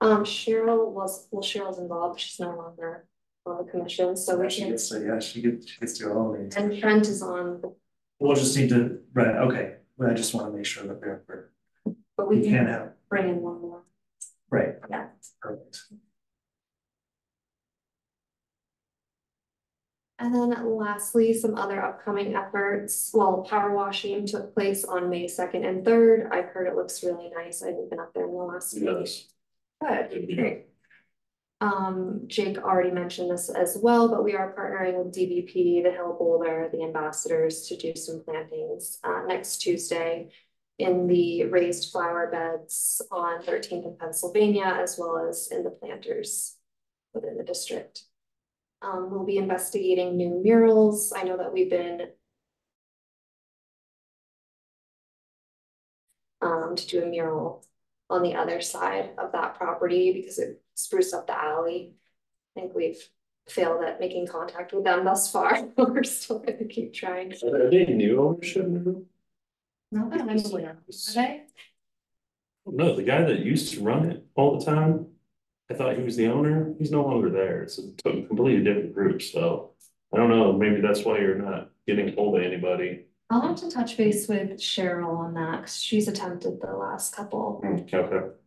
Cheryl's involved. She's no longer on the commission, so we She can. gets to do all of it. And Trent is on. We'll just need to, right, okay, but I just want to make sure that we're. But we can't can have, bring in 1 more. right, Yeah. perfect. And then lastly, some other upcoming efforts. Well, power washing took place on May 2nd and 3rd. I've heard it looks really nice. I haven't been up there in the last week. Yes. Good, great. Jake already mentioned this as well, but we are partnering with DVP, the Hill Boulder, the ambassadors to do some plantings next Tuesday in the raised flower beds on 13th and Pennsylvania, as well as in the planters within the district. We'll be investigating new murals. I know that we've been to do a mural on the other side of that property because it spruced up the alley. I think we've failed at making contact with them thus far. We're still going to keep trying. Are they new ownership now? Not that I'm aware of, are they? No, the guy that used to run it all the time, I thought he was the owner. He's no longer there. It's a completely different group, so I don't know, maybe that's why you're not getting hold of anybody. I'll have to touch base with Cheryl on that, because she's attempted the last couple. Okay.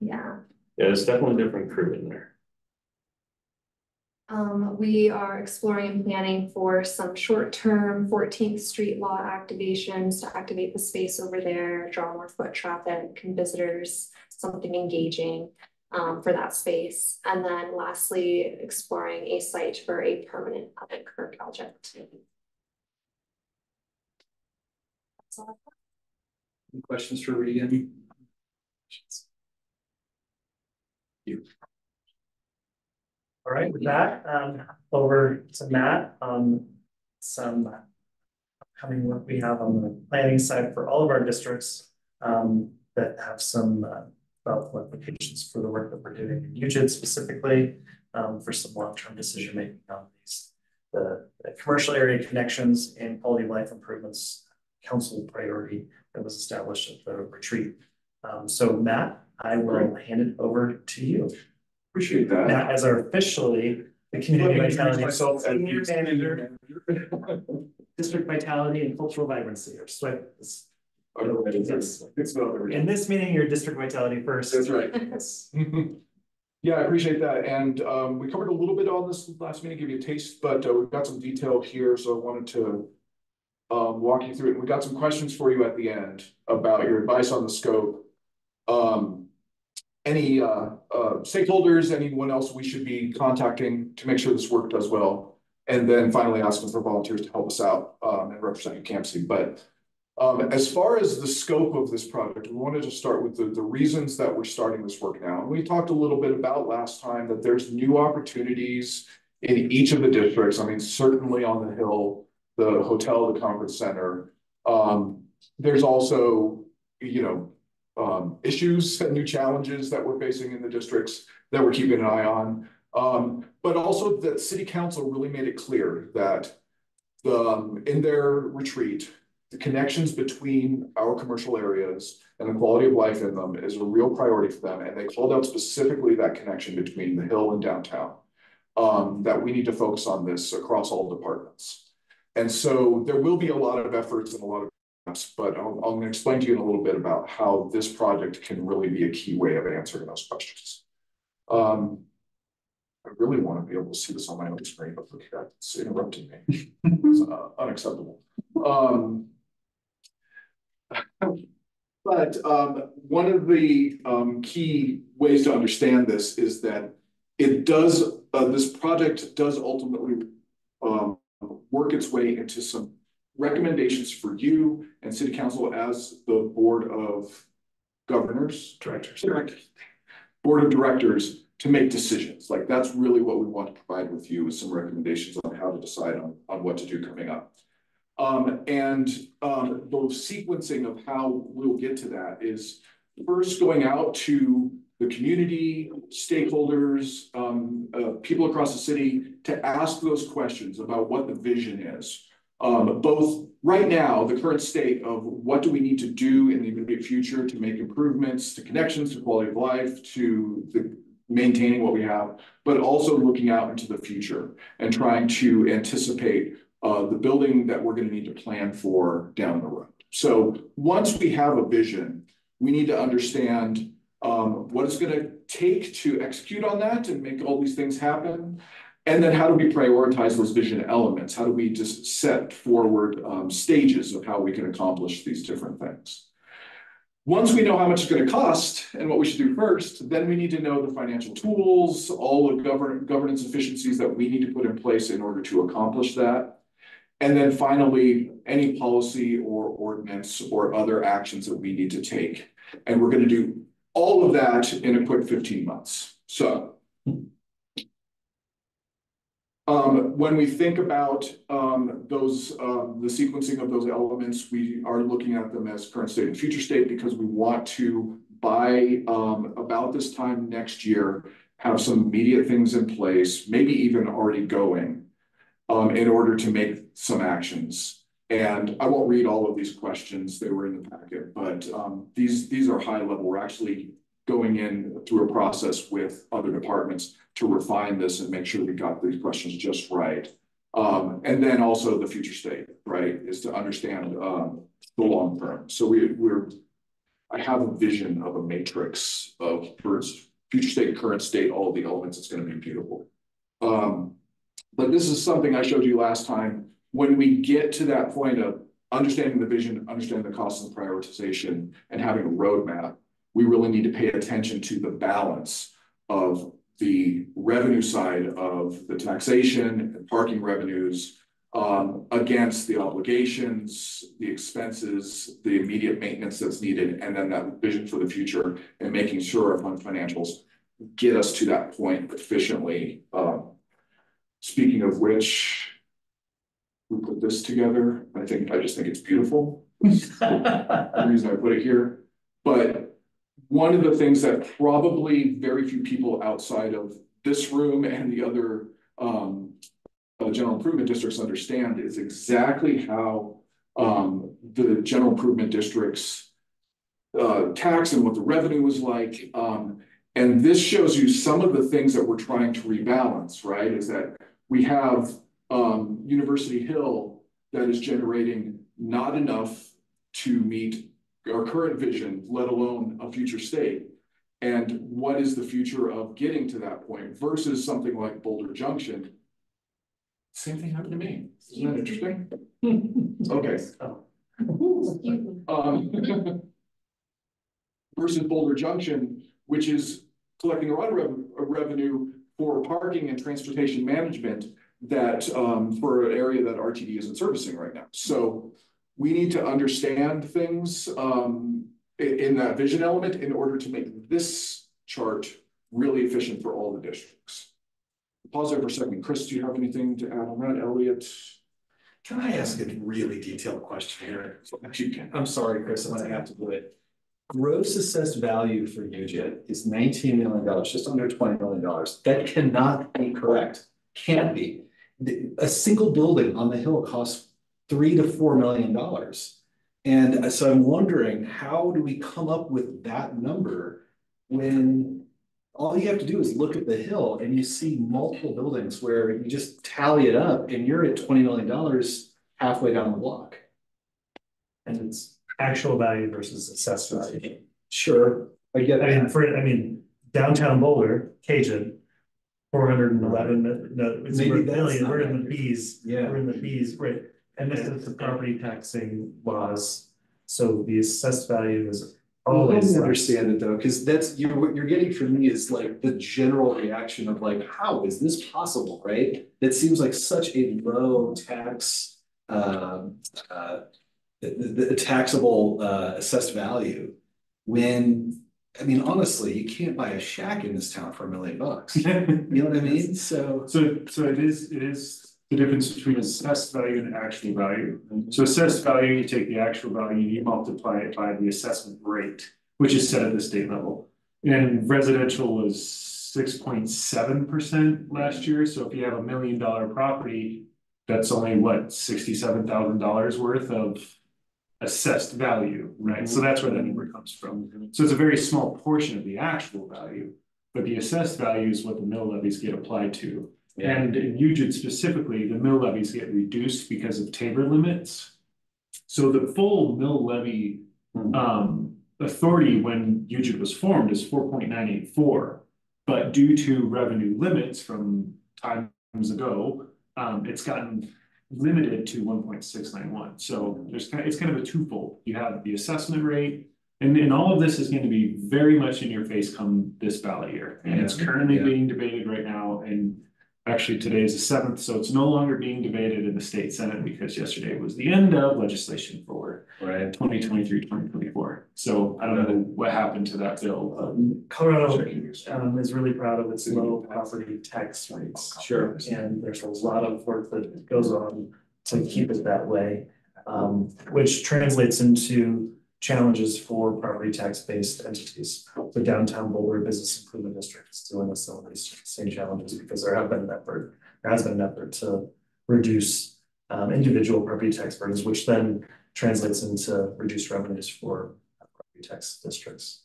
Yeah. Yeah, it's definitely a different crew in there. We are exploring and planning for some short-term 14th Street law activations to activate the space over there, draw more foot traffic and visitors, something engaging for that space. And then lastly, exploring a site for a permanent public curb project. That's all I've got. Any questions for Regan? You. All right, with that, over to Matt on some upcoming work we have on the planning side for all of our districts that have some developmental implications for the work that we're doing in UGID specifically for some long-term decision making on these. The commercial area connections and quality of life improvements council priority that was established at the retreat. So Matt, I will hand it over to you. Appreciate that. Matt, as our officially the community vitality myself as senior manager, district vitality and cultural vibrancy. Or swipe this. Yes. In this meeting, your district vitality first. That's right. Yes. Yeah, I appreciate that. And we covered a little bit on this last meeting, give you a taste, but we've got some detail here. So I wanted to walk you through it. We got some questions for you at the end about your advice on the scope. Any stakeholders, anyone else we should be contacting to make sure this work does well. And then finally asking for volunteers to help us out and represent UCAMC. But as far as the scope of this project, we wanted to start with the reasons that we're starting this work now. And we talked a little bit about last time that there's new opportunities in each of the districts. I mean, certainly on the Hill, the hotel, the conference center. There's also, issues and new challenges that we're facing in the districts that we're keeping an eye on. But also that City Council really made it clear that in their retreat, the connections between our commercial areas and the quality of life in them is a real priority for them. And they called out specifically that connection between the Hill and downtown, that we need to focus on this across all departments. And so there will be a lot of efforts and a lot of but I'm going to explain to you in a little bit about how this project can really be a key way of answering those questions. I really want to be able to see this on my own screen, but look, that's interrupting me. It's unacceptable. But one of the key ways to understand this is that it does, this project does ultimately work its way into some recommendations for you and City Council as the Board of Board of Directors to make decisions. Like that's really what we want to provide with you is some recommendations on how to decide on what to do coming up. The sequencing of how we'll get to that is first going out to the community, stakeholders, people across the city to ask those questions about what the vision is. Both right now, the current state of what do we need to do in the immediate future to make improvements to connections, to quality of life, to maintaining what we have, but also looking out into the future and trying to anticipate the building that we're going to need to plan for down the road. So once we have a vision, we need to understand what it's going to take to execute on that and make all these things happen. And then how do we prioritize those vision elements? How do we just set forward stages of how we can accomplish these different things? Once we know how much it's going to cost and what we should do first, then we need to know the financial tools, all the governance efficiencies that we need to put in place in order to accomplish that. And then finally, any policy or ordinance or other actions that we need to take. And we're going to do all of that in a quick 15 months. So when we think about the sequencing of those elements, we are looking at them as current state and future state because we want to, by about this time next year, have some immediate things in place, maybe even already going, in order to make some actions. And I won't read all of these questions, they were in the packet, but these are high level. We're actually going in through a process with other departments to refine this and make sure we got these questions just right. And then also the future state, right, is to understand the long term. So I have a vision of a matrix of first future state, current state, all of the elements. It's going to be beautiful. But this is something I showed you last time. When we get to that point of understanding the vision, understanding the costs and prioritization, and having a roadmap, we really need to pay attention to the balance of the revenue side of the taxation and parking revenues against the obligations, the expenses, the immediate maintenance that's needed, and then that vision for the future, and making sure our fund financials get us to that point efficiently. Speaking of which, we put this together. I just think it's beautiful. The reason I put it here. But one of the things that probably very few people outside of this room and the other general improvement districts understand is exactly how the general improvement districts tax and what the revenue was like. And this shows you some of the things that we're trying to rebalance, right? Is that we have University Hill that is generating not enough to meet our current vision, let alone a future state. And what is the future of getting to that point versus something like Boulder Junction? Same thing happened to me. Isn't that interesting? Okay. Versus Boulder Junction, which is collecting a lot of revenue for parking and transportation management that for an area that RTD isn't servicing right now. So we need to understand things in that vision element in order to make this chart really efficient for all the districts. Pause there for a second. Chris, do you have anything to add on that? Elliot? Can I ask a really detailed question here? I'm sorry, Chris, I'm gonna have to do it. Gross assessed value for UJIT is $19 million, just under $20 million. That cannot be correct. Can't be. A single building on the hill costs $3 to $4 million. And so I'm wondering, how do we come up with that number when all you have to do is look at the hill and you see multiple buildings where you just tally it up and you're at $20 million halfway down the block. And it's actual value versus assessed value. Sure, I get that. I mean, downtown Boulder, Cajun, 411. No, it's Maybe million. We're in the accurate. B's. Yeah, We're in the B's, right? And this is the property taxing laws. So the assessed value is always. I understand it though, because that's what you're getting from me is like the general reaction of like, how is this possible, right? That seems like such a low tax, the taxable assessed value. When I mean, honestly, you can't buy a shack in this town for $1 million. You know what I mean? So it is the difference between assessed value and actual value. So assessed value, you take the actual value, you multiply it by the assessment rate, which is set at the state level. And residential was 6.7% last year. So if you have $1 million property, that's only what, $67,000 worth of assessed value, right? So that's where that number comes from. So it's a very small portion of the actual value, but the assessed value is what the mill levies get applied to. Yeah. And in UJIT specifically, the mill levies get reduced because of Tabor limits. So the full mill levy authority when UJIT was formed is 4.984, but due to revenue limits from times ago, it's gotten limited to 1.691. So it's kind of a twofold. You have the assessment rate, and all of this is going to be very much in your face come this ballot year. And it's currently being debated right now. And actually today is the 7th, so it's no longer being debated in the state Senate because yesterday was the end of legislation for 2023-2024. So I don't know what happened to that bill. Colorado is really proud of its low property tax rates. Sure. And there's a lot of work that goes on to keep it that way, which translates into challenges for property tax-based entities. The downtown Boulder Business Improvement District is dealing with some of these same challenges because there has been an effort to reduce individual property tax burdens, which then translates into reduced revenues for property tax districts.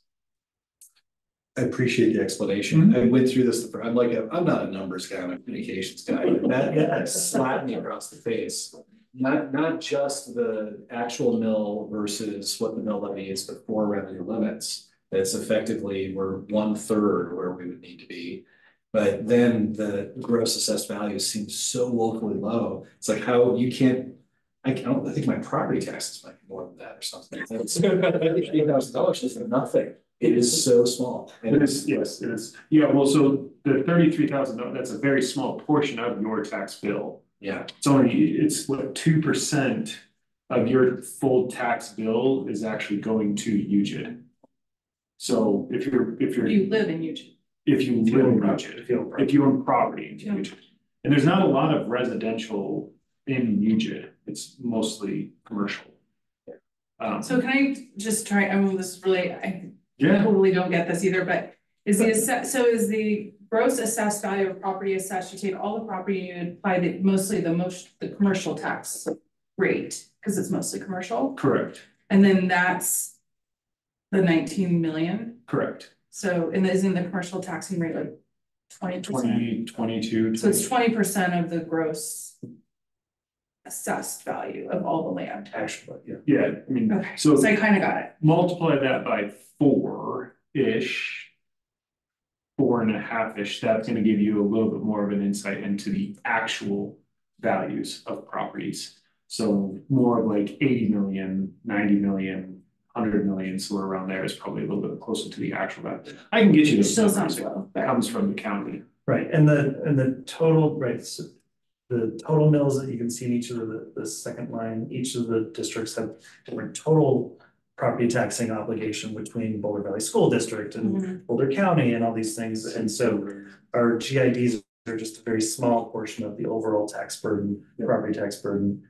I appreciate the explanation. I went through this, I'm not a numbers guy, I'm a communications guy. That slapped me across the face. Not just the actual mill versus what the mill levy is before revenue limits. That's effectively, we're 1/3 where we would need to be. But then the gross assessed value seems so woefully low. It's like how you can't, I think my property taxes might be more than that or something. $3,000 is nothing. It is so small. It is, yes, it is. Yeah, well, so the $33,000, that's a very small portion of your tax bill. Yeah. It's what, 2% of your full tax bill is actually going to UGID. So if you're. You live in UGID. If you live in UGID, if you own property in UGID. And there's not a lot of residential in UGID, it's mostly commercial. So can I just try, I mean, this is really, I Yeah. totally don't get this either, but is the gross assessed value of property assessed, you take all the property, you apply the commercial tax rate, because it's mostly commercial, Correct, and then that's the 19 million. correct. So, and isn't the commercial taxing rate like 20%? 22. So it's 20% of the gross assessed value of all the land. Actually, yeah, I mean, Okay, so so I kind of got it. multiply that by 4-ish. 4.5-ish, that's gonna give you a little bit more of an insight into the actual values of properties. So more of like 80 million, 90 million, 100 million, somewhere around there is probably a little bit closer to the actual value. I can get you those Still numbers. sounds low, It comes from the county. Right, and the total, right, so the total mills that you can see in each of the second line, each of the districts have different total property taxing obligation between Boulder Valley School District and Boulder County and all these things. And so our GIDs are just a very small portion of the overall tax burden, property tax burden.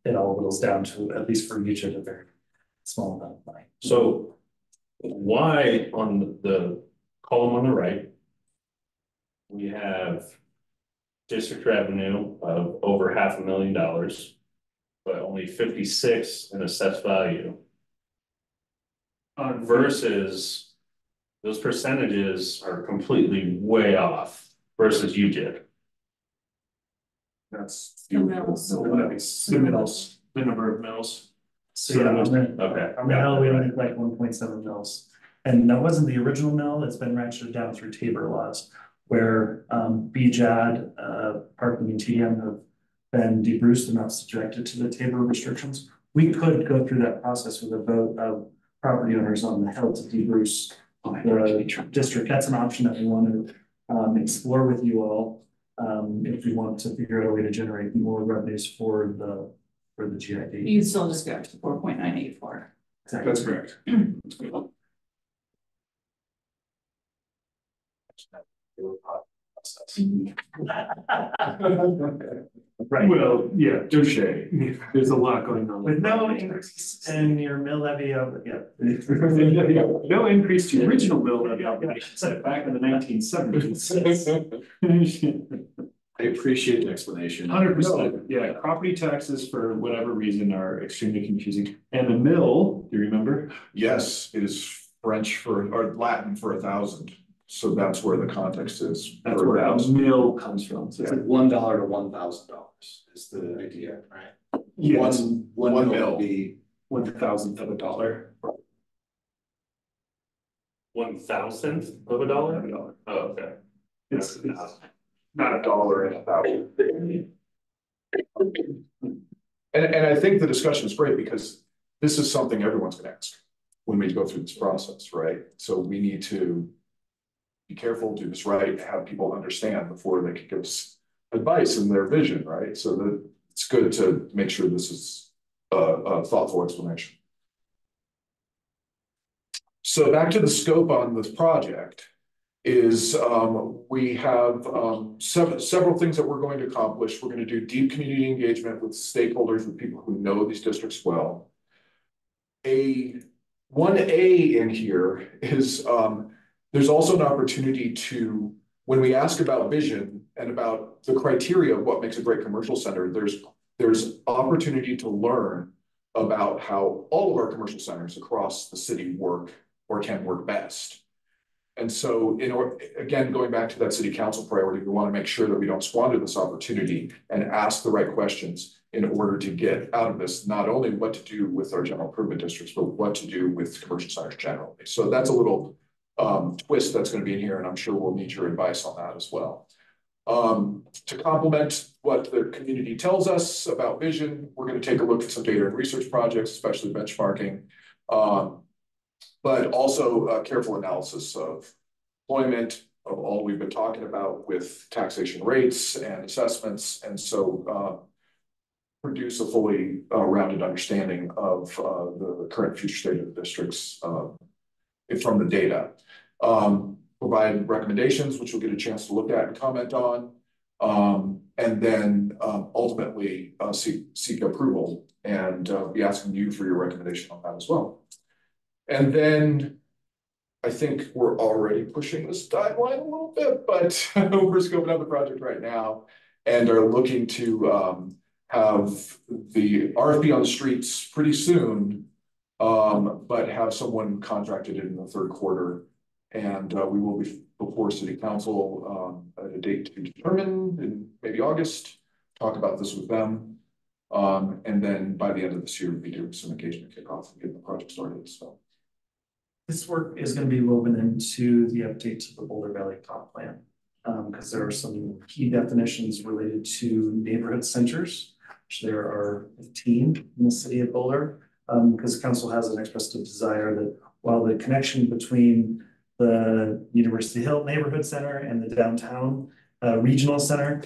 It all whittles down to, at least for each of a very small amount of money. So why on the column on the right, we have district revenue of over $500,000, but only 56 in assessed value versus those percentages are completely way off versus UGID. That's The mills. the mills, the number of mills. So yeah, Okay. on the hill, we only like 1.7 mils. And that wasn't the original mill, it's been ratcheted down through Tabor laws, where BJAD, parking and TDM have been debruced and not subjected to the Tabor restrictions. We could go through that process with a vote of property owners on the hill to debruce the district. That's an option that we want to explore with you all. If we want to figure out a way to generate more revenues for the GID. You'd still just go to 4.984. Exactly. That's correct. Right. Well, yeah, touche. There's a lot going on. With no increase in your mill levy of, No increase to original mill levy obligation set back in the 1970s. I appreciate the explanation. 100%. Yeah, property taxes for whatever reason are extremely confusing. And the mill, do you remember? Yes, it is French or Latin for 1,000. So that's where the context is. That's for where a 1,000. mill comes from. So it's like $1 to $1,000 is the idea, right? Yes, One mil. would be 1,000th of a dollar. 1,000th of a dollar? Oh, okay. It's not a dollar and 1,000. And I think the discussion is great because this is something everyone's gonna ask when we go through this process, right? So we need to be careful, do this right, have people understand before they can give us advice and their vision, right? So that it's good to make sure this is a thoughtful explanation. So back to the scope on this project is we have several things that we're going to accomplish. We're going to do deep community engagement with stakeholders, with people who know these districts well. 1A in here is there's also an opportunity to, when we ask about vision and about the criteria of what makes a great commercial center, there's opportunity to learn about how all of our commercial centers across the city work or can work best. And so again, going back to that city council priority, we want to make sure that we don't squander this opportunity and ask the right questions in order to get out of this, not only what to do with our general improvement districts, but what to do with commercial centers generally. So that's a little twist that's going to be in here, and I'm sure we'll need your advice on that as well. To complement what the community tells us about vision, we're going to take a look at some data and research projects, especially benchmarking, but also careful analysis of employment, of all we've been talking about with taxation rates and assessments, and so produce a fully rounded understanding of the current future state of the districts from the data. Provide recommendations, which we'll get a chance to look at and comment on, and then ultimately seek approval and be asking you for your recommendation on that as well. And then I think we're already pushing this timeline a little bit, but we're scoping out the project right now and are looking to have the RFP on the streets pretty soon, but have someone contracted in the third quarter. And we will be before city council at a date to be determined in maybe August, talk about this with them. And then by the end of this year, we'll be doing some engagement kickoff and getting the project started. So this work is going to be woven into the update to the Boulder Valley Comp Plan, because there are some key definitions related to neighborhood centers, which there are 15 in the city of Boulder, because council has an expressed desire that while the connection between the University Hill Neighborhood Center and the downtown regional center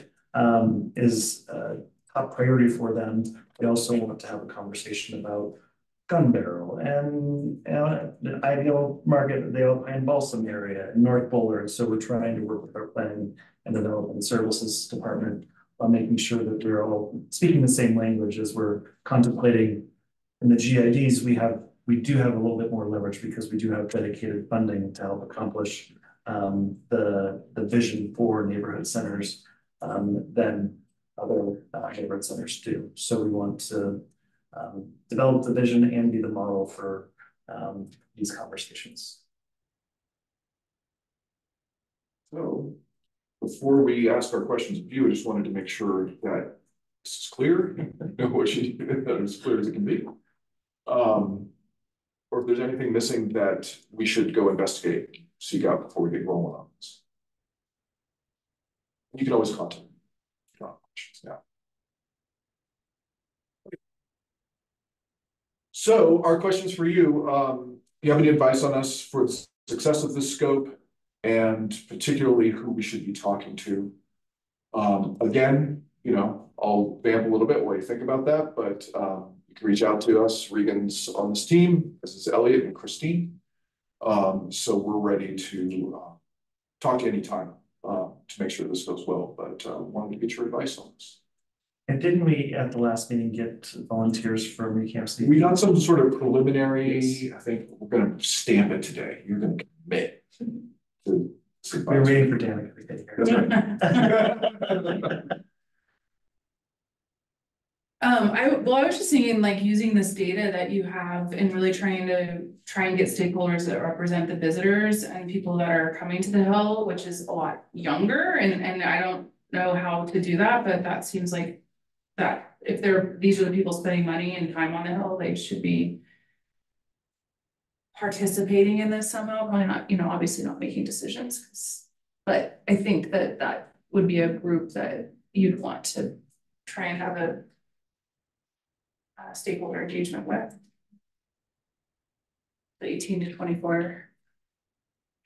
is a top priority for them, they also want to have a conversation about Gun Barrel and the ideal market, the Alpine Balsam area in North Boulder. And so we're trying to work with our planning and development services department on making sure that we're all speaking the same language as we're contemplating. In the GIDs, we do have a little bit more leverage because we do have dedicated funding to help accomplish the vision for neighborhood centers than other neighborhood centers do. So we want to develop the vision and be the model for these conversations. So before we ask our questions of you, I just wanted to make sure that this is clear, as clear as it can be. Or if there's anything missing that we should go investigate, seek out before we get rolling on this. You can always contact me. Yeah. So our questions for you, do you have any advice on us for the success of this scope and particularly who we should be talking to? Again, I'll vamp a little bit while you think about that, but you can reach out to us. Regan's on this team. This is Elliot and Christine. So we're ready to talk to you anytime to make sure this goes well, but wanted to get your advice on this. And didn't we at the last meeting get volunteers from Recamp City? We got some sort of preliminary, yes. I think we're going to stamp it today. You're going to commit to. We're waiting for Danica to get here. I was just thinking like using this data that you have and really trying and get stakeholders that represent the visitors and people that are coming to the Hill, which is a lot younger. And I don't know how to do that, but that seems like that if these are the people spending money and time on the Hill, they should be participating in this somehow. Probably not, obviously not making decisions, but I think that would be a group that you'd want to try and have a stakeholder engagement with. The 18 to 24.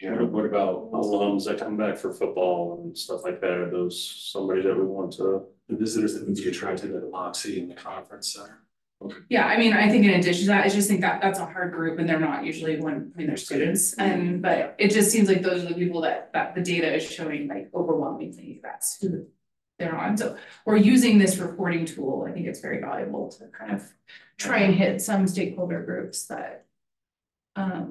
Yeah. What about alums that come back for football and stuff like that? Are those somebody that we want to? The visitors that would be attracted at the Moxie and the conference center. Okay. Yeah, I mean, I think in addition to that, I just think that that's a hard group and they're not usually they're students. But it just seems like those are the people that the data is showing like overwhelmingly that's who they're on. So we're using this reporting tool. I think it's very valuable to kind of try and hit some stakeholder groups that that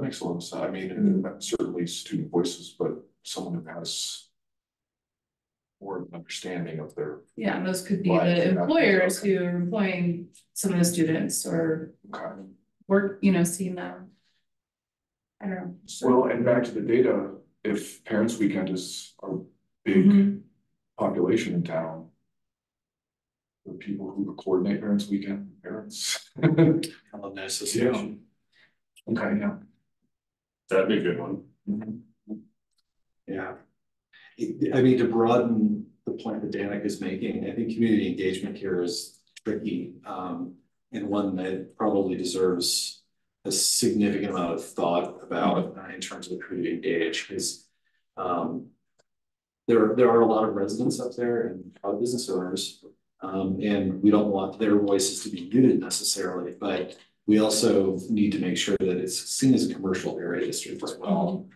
makes a lot of sense. I mean, certainly student voices, but someone who has more of an understanding of their. Yeah, and those could be the employers who are employing some of the students or work, seeing them. I don't know. Well, and back to the data, if Parents Weekend is our big Mhm. population in town. The people who coordinate Parents Weekend, parents. Alumni Association. Okay, yeah. That'd be a good one. Yeah. I mean, to broaden the point that Danica is making, I think community engagement here is tricky, and one that probably deserves a significant amount of thought about in terms of who to engage, because there are a lot of residents up there and a lot of business owners, and we don't want their voices to be muted necessarily, but we also need to make sure that it's seen as a commercial area district as well.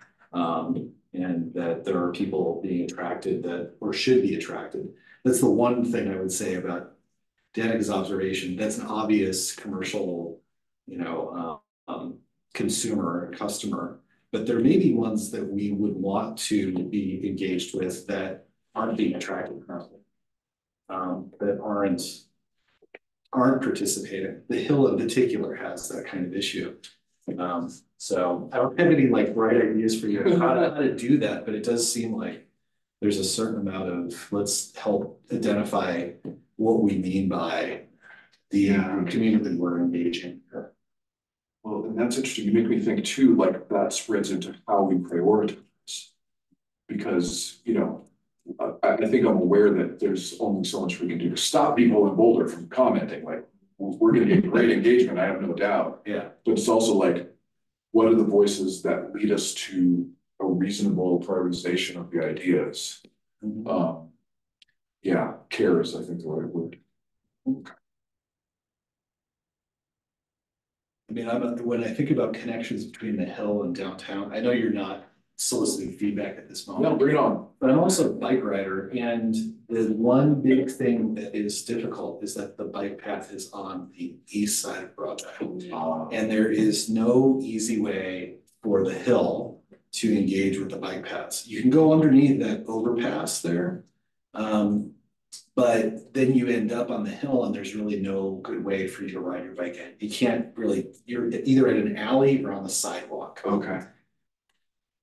And that there are people being attracted that, or should be attracted. That's the one thing I would say about Danica's observation. That's an obvious commercial, consumer, customer, but there may be ones that we would want to be engaged with that aren't being attracted currently, that aren't participating. The Hill in particular has that kind of issue. So I don't have any like bright ideas for you how to do that, but it does seem like there's a certain amount of let's help identify what we mean by the community we're engaging. Well, and that's interesting. You make me think too, like that spreads into how we prioritize. Because, I think I'm aware that there's only so much we can do to stop people in Boulder from commenting. Like, we're going to get great engagement, I have no doubt. Yeah. But it's also like, what are the voices that lead us to a reasonable prioritization of the ideas? Care is, I think, the right word. Okay. I mean, when I think about connections between the Hill and downtown, I know you're not soliciting feedback at this moment. No, bring it on. But I'm also a bike rider, and the one big thing that is difficult is that the bike path is on the east side of Broadway. And there is no easy way for the Hill to engage with the bike paths. You can go underneath that overpass there, but then you end up on the Hill and there's really no good way for you to ride your bike in. You can't really, you're either at an alley or on the sidewalk. Okay.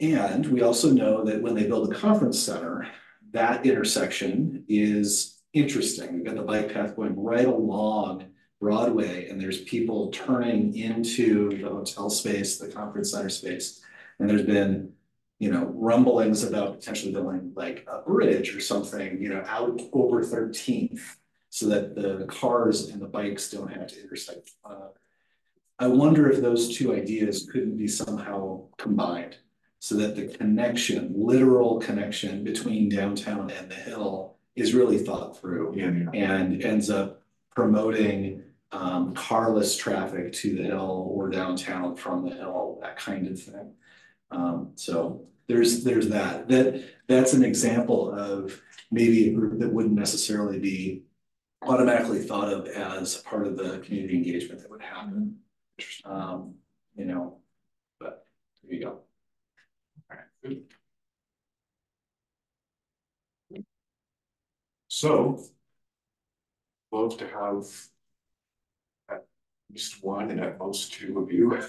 And we also know that when they build a conference center, that intersection is interesting. We've got the bike path going right along Broadway, and there's people turning into the hotel space, the conference center space. And there's been, rumblings about potentially building like a bridge or something, out over 13th so that the cars and the bikes don't have to intersect. I wonder if those two ideas couldn't be somehow combined so that the connection, literal connection between downtown and the Hill is really thought through and ends up promoting carless traffic to the Hill or downtown from the Hill, that kind of thing. So there's that's an example of maybe a group that wouldn't necessarily be automatically thought of as part of the community engagement that would happen. But there you go. So, love to have at least one and at most two of you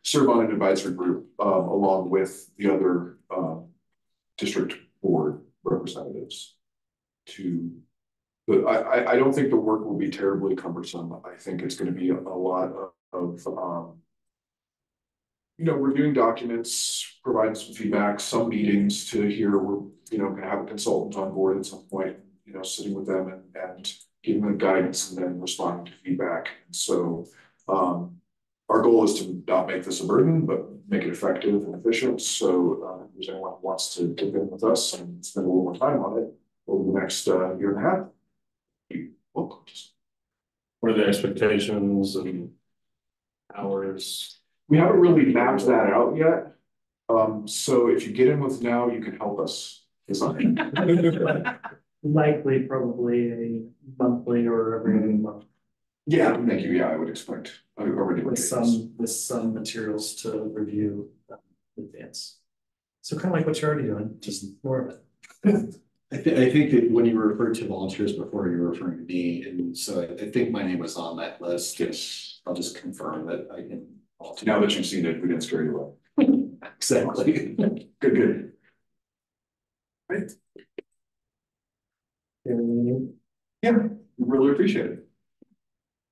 serve on an advisory group along with the other district board representatives but I don't think the work will be terribly cumbersome. I think it's going to be a lot of reviewing documents, providing some feedback, some meetings to hear. We're going to have a consultant on board at some point, sitting with them and giving them guidance and then responding to feedback. And so our goal is to not make this a burden, but make it effective and efficient. So if there's anyone who wants to dip in with us and spend a little more time on it over the next year and a half, you're welcome. What are the expectations and hours? We haven't really mapped that out yet. So if you get in with now, you can help us design. Likely, probably a monthly or every other month. Yeah, thank you. Yeah, I would expect. With some materials to review in advance. So kind of like what you're already doing, just more of it. I think that when you referred to volunteers before, you were referring to me, and so I think my name was on that list. Yes, I'll just confirm that I can. Now that you've seen it, we didn't scare you away. Exactly. Good. Right. Yeah, really appreciate it.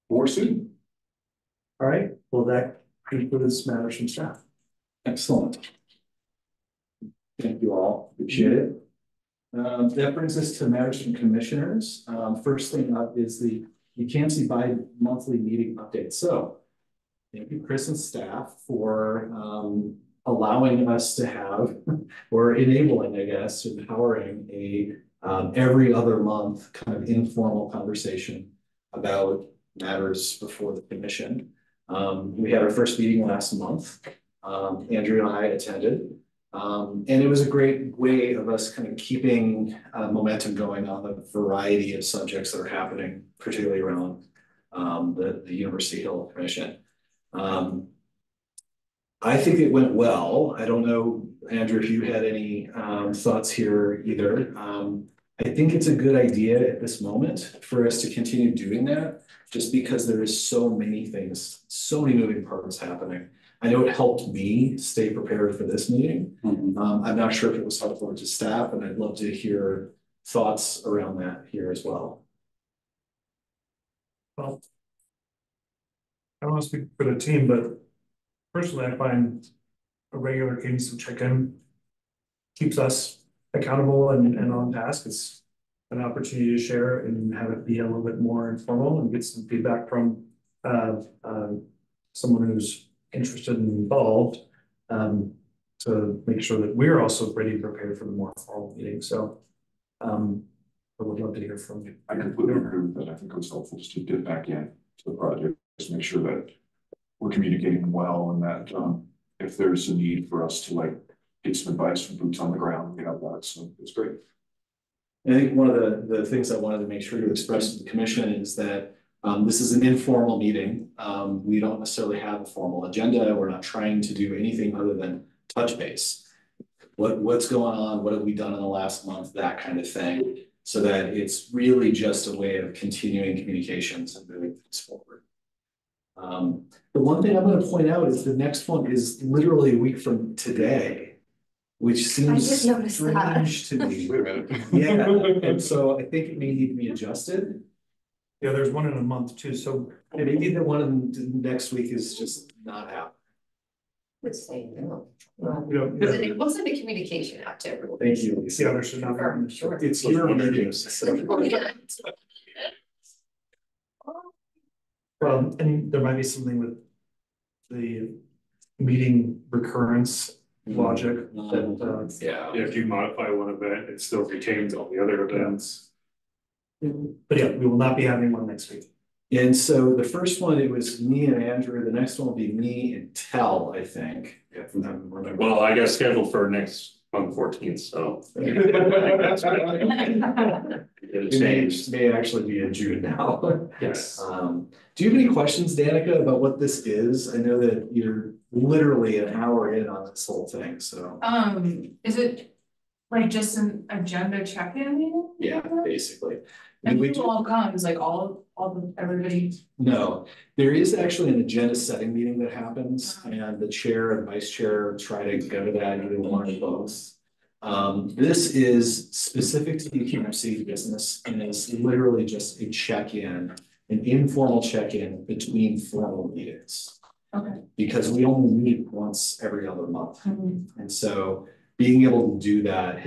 More soon. All right, well, that concludes matters from staff. Excellent. Thank you all, appreciate it. That brings us to matters from commissioners. First thing up is the UCAMC bi-monthly meeting update. So thank you, Chris and staff, for allowing us to have, or enabling, I guess, empowering a every other month kind of informal conversation about matters before the commission. We had our first meeting last month. Andrew and I attended. And it was a great way of us kind of keeping momentum going on the variety of subjects that are happening, particularly around the University Hill Commission. I think it went well. I don't know, Andrew, if you had any thoughts here either. I think it's a good idea at this moment for us to continue doing that, just because there is so many things, so many moving parts happening. I know it helped me stay prepared for this meeting. I'm not sure if it was helpful to staff, and I'd love to hear thoughts around that here as well. Well, I don't want to speak for the team, but personally, I find a regular cadence of check-in keeps us accountable and on task. It's an opportunity to share and have it be a little bit more informal and get some feedback from someone who's interested and involved, to make sure that we're also ready to prepare for the more formal meeting. So I would love to hear from you. I completely agree with that. I think it was helpful just to get back in to the project, just make sure that we're communicating well, and that if there's a need for us to like get some advice from boots on the ground, we have that. So it's great. I think one of the things I wanted to make sure to express to the commission is that this is an informal meeting. We don't necessarily have a formal agenda. We're not trying to do anything other than touch base. What's going on? What have we done in the last month? That kind of thing. So that it's really just a way of continuing communications and moving things forward. The one thing I'm going to point out is the next one is literally a week from today, which seems strange to me. Wait a minute. Yeah, and so I think it may need to be adjusted. Yeah, there's one in a month too. So Maybe the one in next week is just not happening. Let's say no. it wasn't a communication out to everyone. Thank you, Lisa. yeah, there should not be. Sure. It's your meetings. And there might be something with the meeting recurrence logic that Yeah. if you modify one event, it still retains all the other events. But yeah, we will not be having one next week. And so the first one, it was me and Andrew. The next one will be me and Tel, I think. If I remember. Well, I got scheduled for next month 14th, so. It may actually be in June now. Yes. Do you have any questions, Danica, about what this is? I know that you're literally an hour in on this whole thing, so. Is it like just an agenda check-in meeting? Yeah, basically. And who all comes, like everybody? No, there is actually an agenda setting meeting that happens, and the chair and vice chair try to go to that, either one or both. This is specific to the UCAMC business, and it's literally just a check-in, an informal check-in between formal meetings. Okay. Because we only meet once every other month. And so being able to do that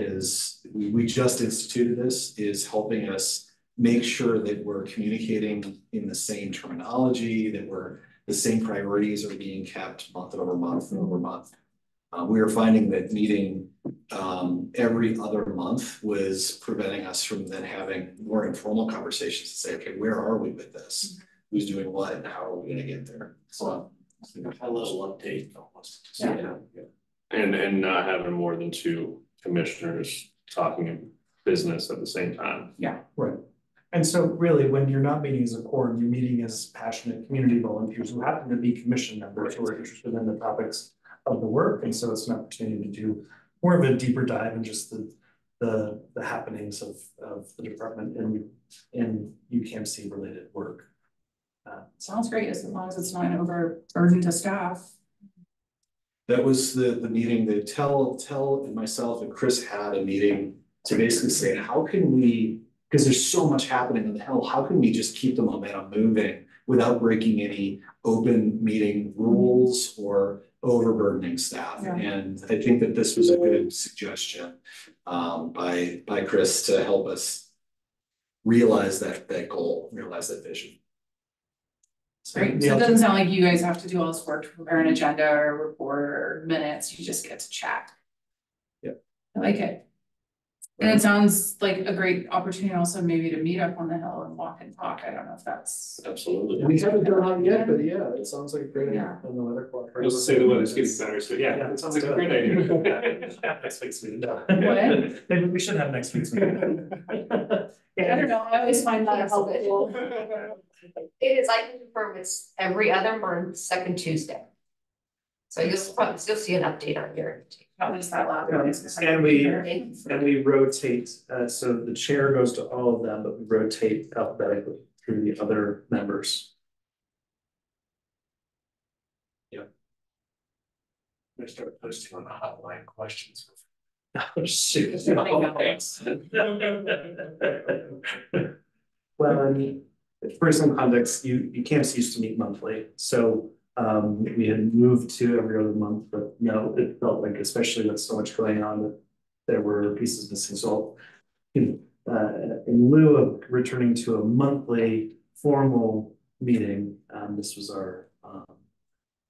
we just instituted this, is helping us make sure that we're communicating in the same terminology, that the same priorities are being kept month over month over month. We are finding that meeting every other month was preventing us from then having more informal conversations to say, okay, where are we with this? Who's doing what and how are we going to get there? So a little update almost. yeah. And not having more than 2 commissioners talking business at the same time. Yeah, right. And so really, when you're not meeting as a quorum, you're meeting as passionate community volunteers who happen to be commission members who are interested in the topics of the work. And so it's an opportunity to do more of a deeper dive in just the the happenings of the department in UCAMC related work. Sounds great, as long as it's not an overburden to staff. That was the meeting that Tell and myself and Chris had a meeting to basically say, how can we, because there's so much happening in the Hill, how can we just keep the momentum moving without breaking any open meeting rules or overburdening staff? Yeah. And I think that this was a good suggestion by Chris to help us realize that goal, realize that vision. Great, so it doesn't sound like you guys have to do all this work to prepare an agenda or report or minutes, you just get to chat. Yep. I like it. And it sounds like a great opportunity also maybe to meet up on the Hill and walk and talk. I don't know if that's. Absolutely. We haven't done that yet, but yeah, it sounds like a great idea. Yeah. On the weather clock. I'll just say the weather's getting better, so yeah, it sounds like a great idea. Next week's meeting. What? Maybe we should have next week's meeting. I don't know, I always find that helpful. It is, I can confirm it's every other month, second Tuesday. So you'll see an update on your. At least that loud. And we rotate, so the chair goes to all of them, but we rotate alphabetically through the other members. I'm gonna start posting on the hotline questions. Oh, shoot. Well, I mean, for some context, UCAMC used to meet monthly, so we had moved to every other month, but no, it felt like, especially with so much going on, that there were pieces missing. So in lieu of returning to a monthly formal meeting, this was our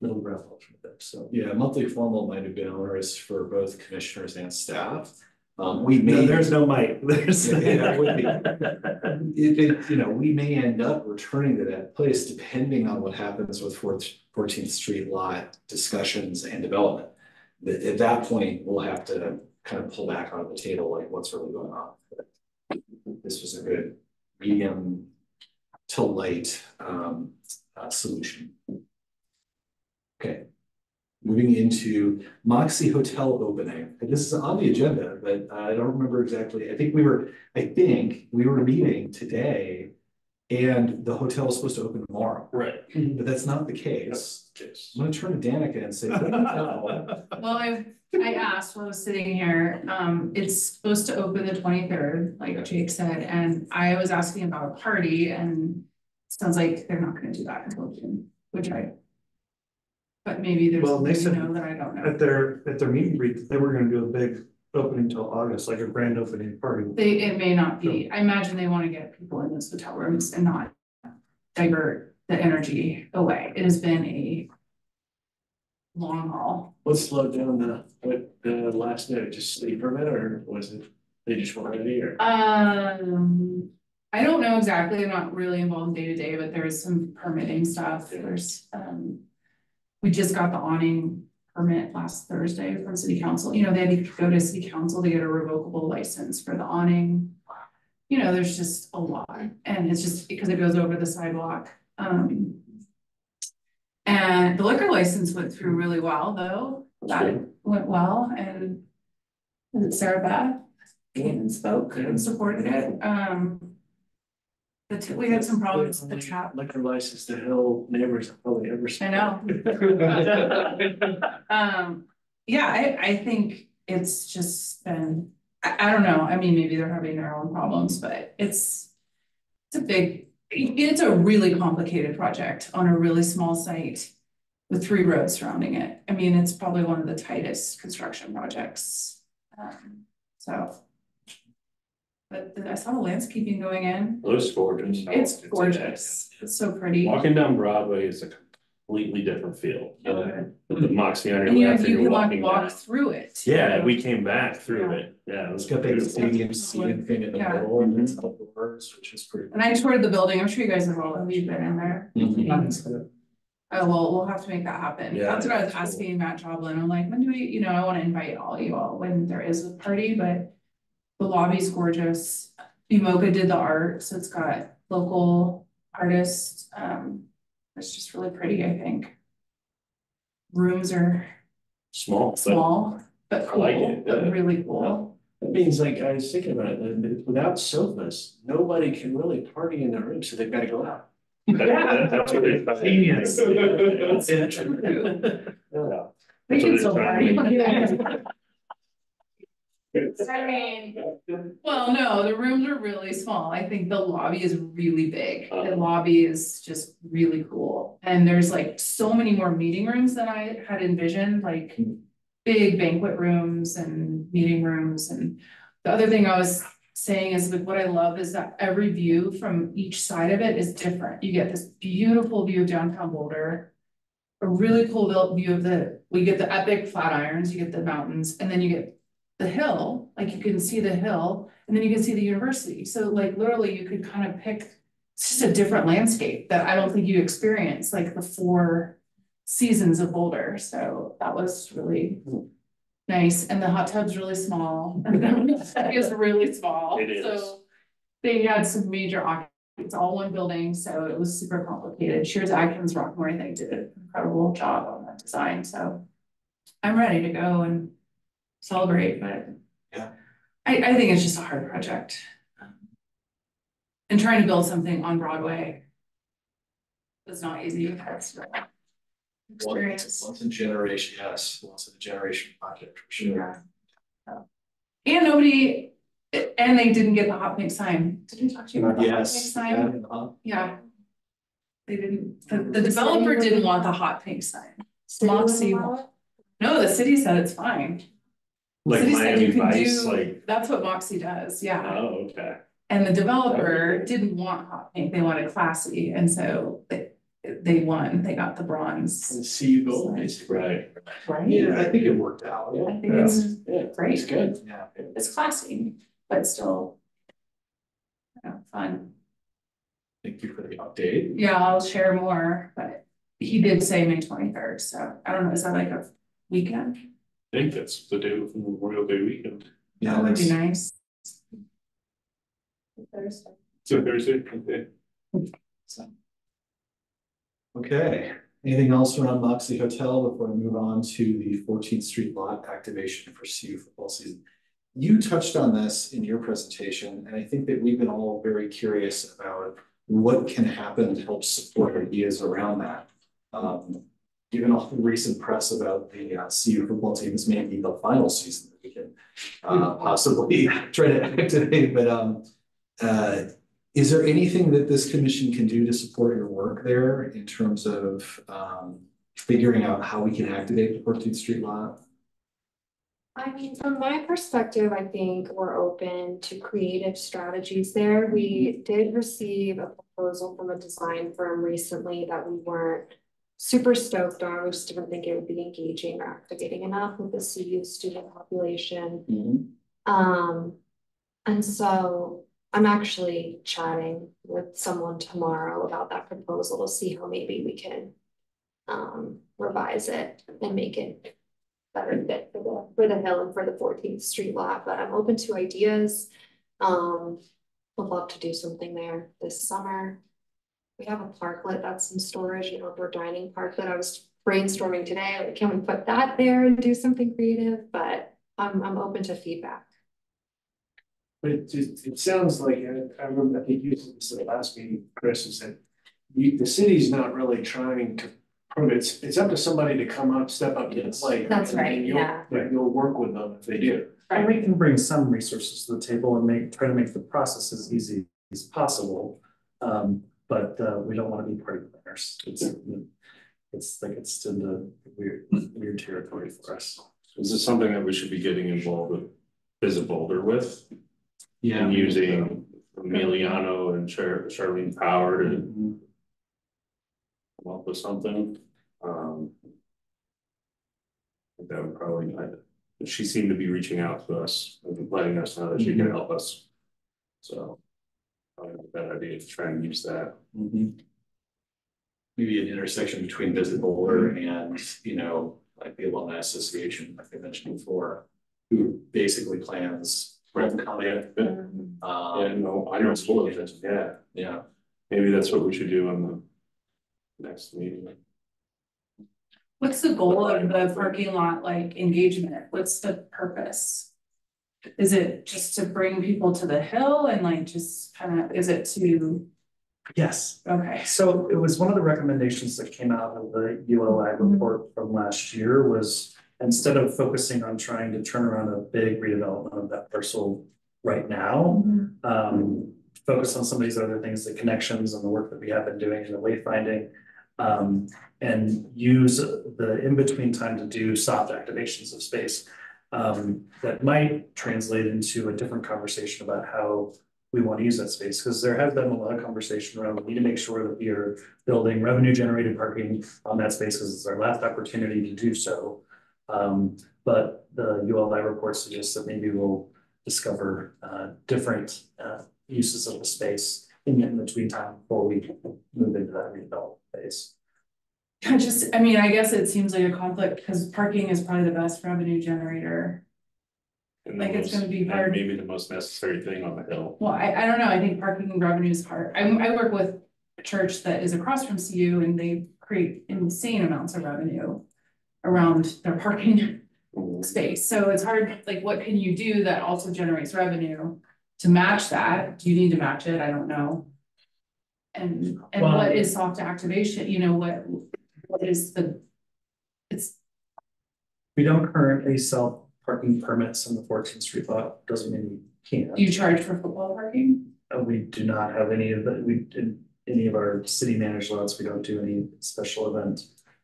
middle ground alternative. So yeah, monthly formal might have been onerous for both commissioners and staff. We may there's no might. There's yeah, we may end up returning to that place depending on what happens with 14th Street lot discussions and development. At that point, we'll have to kind of pull back on the table, like what's really going on. But this was a good medium to light solution. Okay. Moving into Moxie Hotel opening. And this is on the agenda, but I don't remember exactly. I think we were meeting today and the hotel was supposed to open tomorrow. Right. But that's not the case. I'm gonna turn to Danica and say, Well, I asked while I was sitting here, it's supposed to open the 23rd, like Jake said, and I was asking about a party and it sounds like they're not gonna do that until June, which but maybe there's well, they said that I don't know. at their meet and greet, they were going to do a big opening till August, like a grand opening party. It may not be. I imagine they want to get people in those hotel rooms and not divert the energy away. It has been a long haul. What slowed down the last minute? Just city permit, or was it they just wanted it here? I don't know exactly. I'm not really involved day to day, but there's some permitting stuff. There's we just got the awning permit last Thursday from city council. You know, they had to go to city council to get a revocable license for the awning. You know, there's just a lot, and it's just because it goes over the sidewalk. And the liquor license went through really well, though. That went well, and was it Sarah Beth came and spoke and supported it. We had some problems with the trap. Liquor license to Hill neighbors have probably ever seen. I know. Yeah, I think it's just been, I don't know. I mean, maybe they're having their own problems, but it's a really complicated project on a really small site with 3 roads surrounding it. I mean, it's probably one of the tightest construction projects. But I saw the landscaping going in. It looks gorgeous. It's gorgeous. It's so pretty. Walking down Broadway is a completely different feel. The Moxie on And your you left, can walking walk down. through it. Yeah, we came back through it. Yeah, it was it's got that beautiful. stadium seating thing in the middle and it's outdoors, which is pretty. And I toured the building. I'm sure you guys have all been in there. Mhm. Oh, well, we'll have to make that happen. Yeah, That's what I was that's cool. asking Matt Joblin. I'm like, when do we, I want to invite you all when there is a party, but the lobby's gorgeous. Umoka did the art, so it's got local artists. It's just really pretty, I think. Rooms are Small. small, but I cool, like it, but yeah. really cool. That means, like, I was thinking about it, that without sofas, nobody can really party in their room, so they've got to go out. That's what they thought. Genius. Yeah. We can still party. I mean, Well, no, the rooms are really small. I think the lobby is really big. The Uh-huh. lobby is just really cool. And there's like so many more meeting rooms than I had envisioned, like big banquet rooms and meeting rooms. And the other thing I was saying is like what I love is that every view from each side of it is different. You get this beautiful view of downtown Boulder, a really cool view of we get the epic Flatirons, you get the mountains, and then you get the hill, like you can see the hill, and then you can see the university. So like literally you could kind of pick, it's just a different landscape that I don't think you experience, like the 4 seasons of Boulder. So that was really nice. And the hot tub's really small. And the is really small. It is. So they had some major occupancy. It's all one building, so it was super complicated. Shears Atkins Rockmore, I think, did an incredible job on that design. So I'm ready to go and celebrate, but Yeah. I think it's just a hard project. And trying to build something on Broadway is not easy. That's experience. Once in a generation, yes, once in a generation project for sure. Yeah. And nobody, and they didn't get the hot pink sign. Did we talk to you about the hot pink Yes. sign? Yeah. They didn't, the developer didn't want the hot pink sign. Moxie, no, the city said it's fine. Like City said you Miami can Vice, do- like, That's what Moxie does, yeah. oh, okay. And the developer didn't want hot pink, they wanted classy, and so they won, they got the bronze. And see you go, basically. Right. Right? Yeah, I think it worked out. I think it's Yeah, great, it's good. Yeah. it's classy, but still. Fun. Thank you for the update. Yeah, I'll share more, but he did say May 23rd, so I don't know, is that like a weekend? I think that's the day of Memorial Day weekend. Yeah, That would be that's- nice. Thursday. So Thursday, okay. Okay, anything else around Moxie Hotel before we move on to the 14th Street lot activation for CU football season? You touched on this in your presentation, and I think that we've been all very curious about what can happen to help support ideas around that. Given all the recent press about the CU football team, this may be the final season that we can possibly try to activate, but is there anything that this commission can do to support your work there in terms of figuring out how we can activate the 14th Street lot? I mean, from my perspective, I think we're open to creative strategies there. We did receive a proposal from a design firm recently that we weren't super stoked on. We just didn't think it would be engaging or activating enough with the CU student population. And so I'm actually chatting with someone tomorrow about that proposal to see how maybe we can revise it and make it better fit for the hill and for the 14th Street lot. But I'm open to ideas. Would love to do something there this summer. We have a parklet that's in storage, an outdoor dining parklet. I was brainstorming today, like, can we put that there and do something creative? But I'm open to feedback. But it sounds like, I remember, I think you said this at the last meeting, Chris, is that the city's not really trying to prove it's up to somebody to come up, step up to the plate. That's right, and you'll- yeah. But you'll work with them if they do. And we can bring some resources to the table and try to make the process as easy as possible. But we don't want to be party planners. It's like it's in the weird territory for us. Is this something that we should be getting involved with, Visit Boulder with? Yeah. And using Emiliano and Charlene Power to come up with something. That would probably, she seemed to be reaching out to us and letting us know that she can help us. So probably a bad idea to try and use that. Maybe an intersection between Visit Boulder and, like the Alumni Association, like I mentioned before, who basically plans homecoming. Yeah, no, I know school events, yeah. Yeah. Maybe that's what we should do on the next meeting. What's the goal of the parking lot, like engagement? What's the purpose? is it just to bring people to the hill and like just kind of, is it to, Yes. okay. So it was one of the recommendations that came out of the ULI report from last year was instead of focusing on trying to turn around a big redevelopment of that parcel right now, focus on some of these other things, the connections and the work that we have been doing in the wayfinding, and use the in-between time to do soft activations of space that might translate into a different conversation about how we want to use that space, because there has been a lot of conversation around we need to make sure that we are building revenue generated parking on that space because it's our last opportunity to do so. But the ULI report suggests that maybe we'll discover different uses of the space in between time before we move into that redevelopment phase. I mean, I guess it seems like a conflict because parking is probably the best revenue generator. And Like it's gonna be hard. Maybe the most necessary thing on the hill. Well, I don't know. I think parking revenue is hard. I work with a church that is across from CU and they create insane amounts of revenue around their parking space. So it's hard, like what can you do that also generates revenue to match that? Do you need to match it? I don't know. And Well, what is soft activation? You know, what is we don't currently sell parking permits in the 14th Street lot, doesn't mean we can't. do you charge for football parking? We do not have any of that. We in any of our city managed lots, we don't do any special event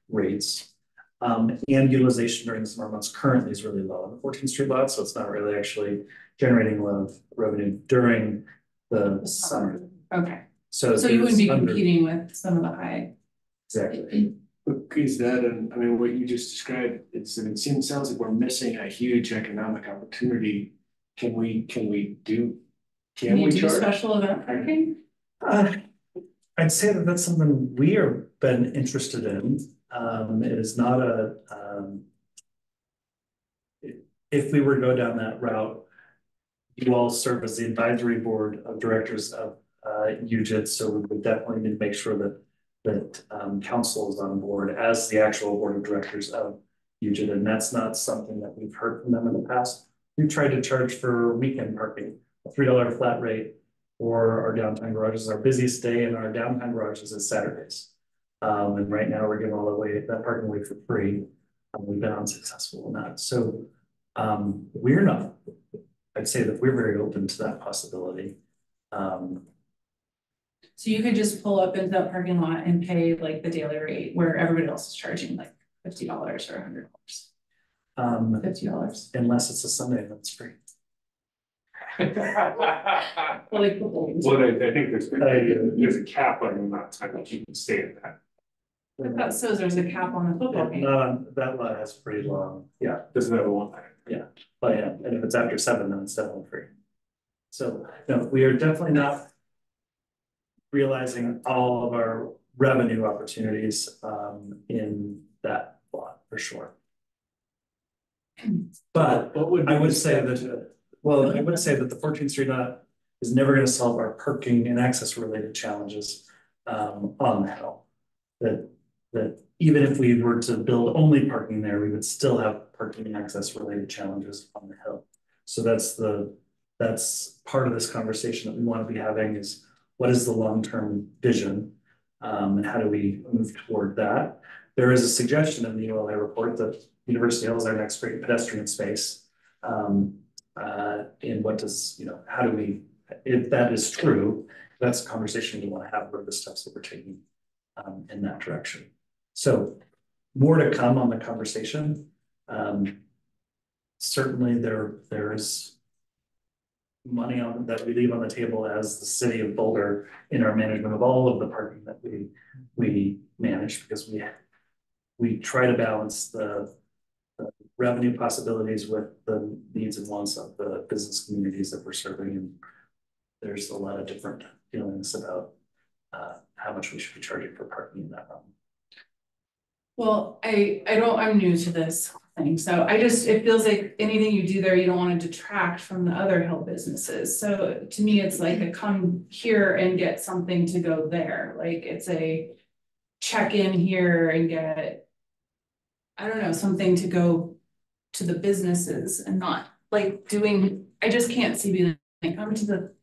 rates. And utilization during the summer months currently is really low on the 14th Street lot, so it's not really actually generating a lot of revenue during the summer. Okay. So you wouldn't be competing with some of the high. Exactly. Is that, I mean, what you just described, sounds like we're missing a huge economic opportunity. Can we do charge? Special event parking? I'd say that that's something we are been interested in. It is not a, if we were to go down that route, you all serve as the advisory board of directors of UJIT, so we would definitely need to make sure that council is on board as the actual board of directors of UJIT, and that's not something that we've heard from them in the past. We've tried to charge for weekend parking, a $3 flat rate for our downtown garages. Our busiest day in our downtown garages is Saturdays. And right now we're giving all the way that parking away for free. We've been unsuccessful in that. So we're not, I'd say that we're very open to that possibility. So you could just pull up into that parking lot and pay like the daily rate where everybody else is charging like $50 or $100. $50. Unless it's a Sunday, that's free. Well, I think there's a cap on the amount of time that you can stay in that. I thought so there's a cap on the football game. That lot has pretty long, yeah. Doesn't have a one time. Yeah, but yeah, and if it's after 7, then it's definitely free. So, no, we are definitely not realizing all of our revenue opportunities in that lot for sure. But I would say that, well, I would say that the 14th Street lot is never going to solve our parking and access related challenges on the hill. That even if we were to build only parking there, we would still have parking and access related challenges on the hill. So that's part of this conversation that we want to be having is what is the long-term vision and how do we move toward that? There is a suggestion in the ULI report that University Hill is our next great pedestrian space. And what does, how do we, if that is true, that's a conversation we want to have for the steps that we're taking in that direction. So more to come on the conversation. Certainly there's money that we leave on the table as the city of Boulder in our management of all of the parking that we manage, because we try to balance the revenue possibilities with the needs and wants of the business communities that we're serving. And there's a lot of different feelings about how much we should be charging for parking in that realm. Well, I'm new to this thing, so it feels like anything you do there, you don't want to detract from the other hill businesses. So to me, it's like a come here and get something to go there. Like it's a check in here and get, I don't know, something to go to the businesses and not like doing I just can't see being like, come to the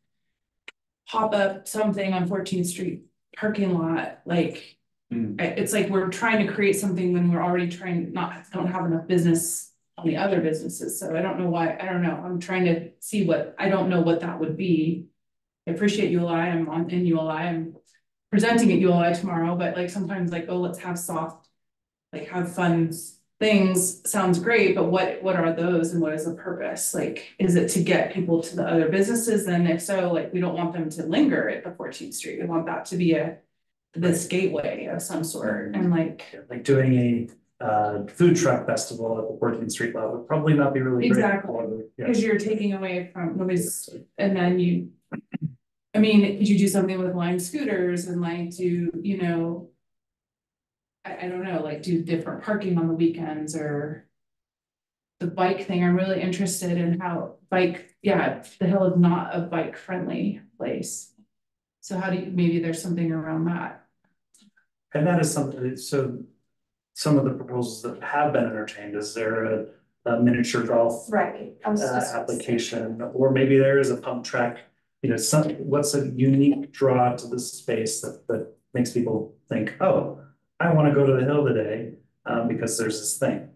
pop-up something on 14th Street parking lot, like, it's like we're trying to create something when we're already don't have enough business on the other businesses, so I don't know why, I don't know, I'm trying to see I don't know what that would be. I appreciate ULI, I'm in ULI, I'm presenting at ULI tomorrow, but like sometimes like, oh, let's have soft, like have fun things, sounds great, but what are those and what is the purpose? Like, is it to get people to the other businesses? Then if so, like, we don't want them to linger at the 14th Street, we want that to be this gateway of some sort, and like doing a food truck festival at the 14th Street level would probably not be really great. Exactly, because you're taking away from nobody's, and then I mean, could you do something with Lime scooters and like do, you know, I don't know, like do different parking on the weekends, or the bike thing. I'm really interested in how the Hill is not a bike friendly place. So how do you, maybe there's something around that. And that is something, so some of the proposals that have been entertained, is there a miniature golf application, or maybe there is a pump track, you know, what's a unique draw to this space that makes people think, oh, I want to go to the Hill today because there's this thing.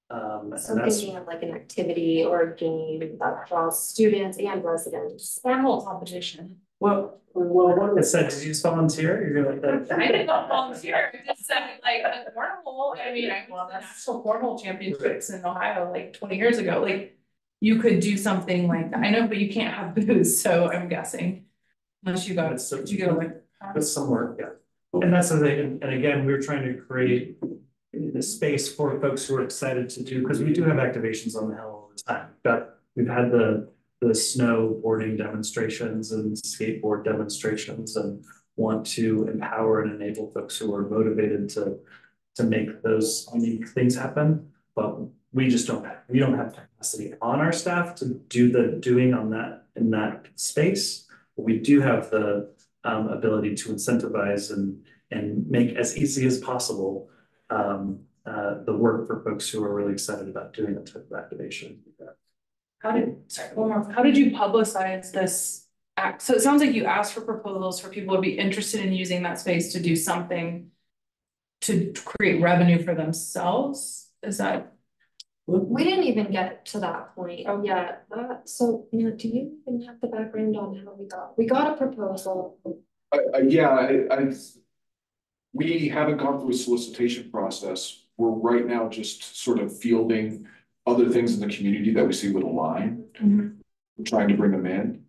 So thinking of like an activity or a game that draws students and residents. Cornhole competition. Well, what it said, did you just volunteer? You're gonna like I did not volunteer. I just said like a cornhole. I mean, I won the national cornhole championships in Ohio like 20 years ago. Like, you could do something like that. I know, but you can't have booze, so I'm guessing unless you go like with some work, yeah. And that's the thing. And again, we're trying to create the space for folks who are excited to do, because we do have activations on the Hill all the time. We've had the snowboarding demonstrations and skateboard demonstrations, and want to empower and enable folks who are motivated to make those unique things happen. But we just don't have capacity on our staff to do the doing on that in that space. But we do have the ability to incentivize and make as easy as possible the work for folks who are really excited about doing that type of activation. How did you publicize this act? So it sounds like you asked for proposals for people to be interested in using that space to do something to create revenue for themselves. Is that? We didn't even get to that point yet. So, you know, do you even have the background on how we got a proposal? We haven't gone through a solicitation process. We're right now just sort of fielding other things in the community that we see would align, trying to bring them in.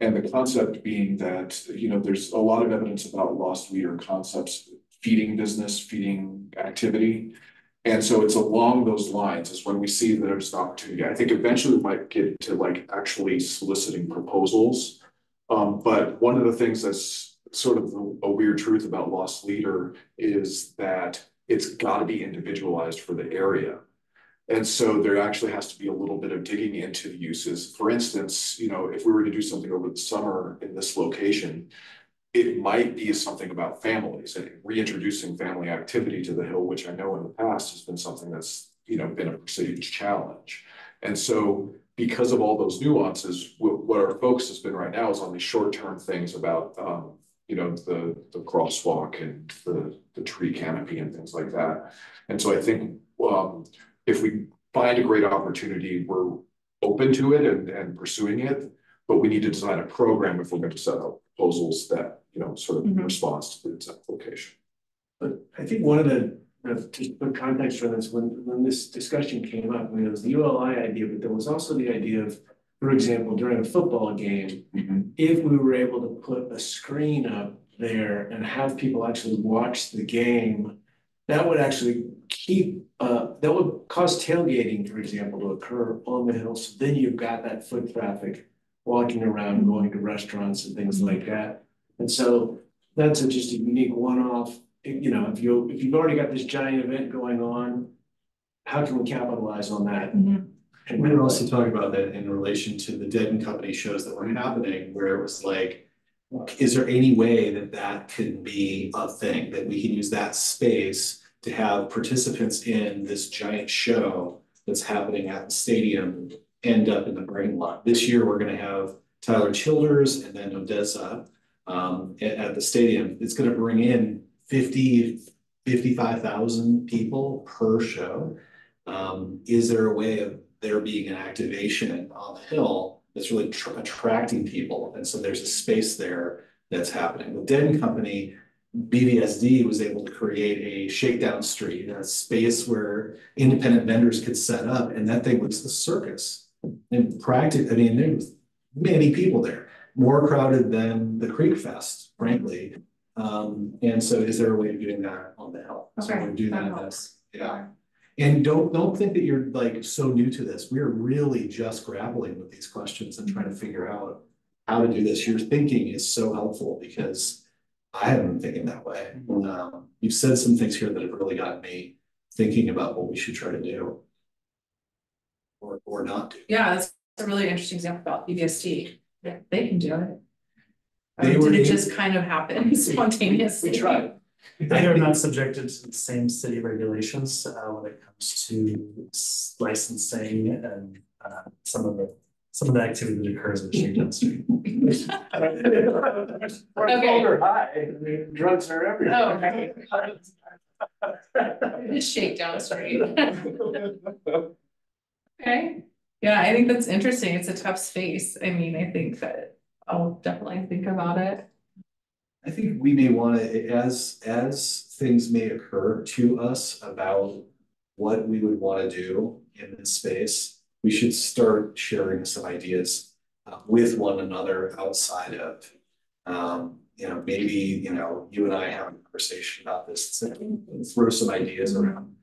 And the concept being that, you know, there's a lot of evidence about loss leader concepts, feeding business, feeding activity. And so it's along those lines is when we see that there's an opportunity. I think eventually we might get to like actually soliciting proposals. But one of the things that's sort of a weird truth about loss leader is that it's got to be individualized for the area. And so there actually has to be a little bit of digging into the uses. For instance, you know, if we were to do something over the summer in this location, it might be something about families and reintroducing family activity to the Hill, which I know in the past has been something that's, you know, been a perceived challenge. And so because of all those nuances, what our focus has been right now is on these short-term things about, you know, the crosswalk and the tree canopy and things like that. And so I think if we find a great opportunity, we're open to it and pursuing it, but we need to design a program if we're going to set up proposals that, you know, sort of in response to the exact location. But I think one of the, to put context for this, when this discussion came up, I mean, it was the ULI idea, but there was also the idea of, for example, during a football game, if we were able to put a screen up there and have people actually watch the game, that would actually that would cause tailgating, for example, to occur on the Hill. So then you've got that foot traffic walking around, going to restaurants and things like that. And so that's just a unique one-off. You know, if you've already got this giant event going on, how can we capitalize on that? And we were also talking about that in relation to the Dead and Company shows that were happening, where it was like, is there any way that could be a thing, that we can use that space to have participants in this giant show that's happening at the stadium end up in the parking lot. This year, we're gonna have Tyler Childers and then Odessa at the stadium. It's gonna bring in 55,000 people per show. Is there a way of there being an activation on the hill that's really attracting people? And so there's a space there that's happening. With Den Company, BVSD was able to create a shakedown street, a space where independent vendors could set up, and that thing was the circus. And practically, I mean, there was many people there, more crowded than the Creek Fest, frankly. And so is there a way of doing that on the hill? So Okay, we're doing that that. helps. Yeah. And don't think that you're like so new to this. We're really just grappling with these questions and trying to figure out how to do this. Your thinking is so helpful because I haven't been thinking that way. You've said some things here that have really gotten me thinking about what we should try to do or not do. Yeah, that's a really interesting example about BVSD. Yeah, they can do it. They were Did it in- just kind of happen spontaneously? We tried. They are not subjected to the same city regulations when it comes to licensing and some of the activity that occurs in the shakedown street. Okay. High, I mean, drugs are everywhere. Oh, okay. It's shakedown street. Okay, yeah, I think that's interesting. It's a tough space. I mean, I think that I'll definitely think about it. I think we may want to, as things may occur to us about what we would want to do in this space, we should start sharing some ideas with one another outside of, maybe, you and I have a conversation about this and throw some ideas around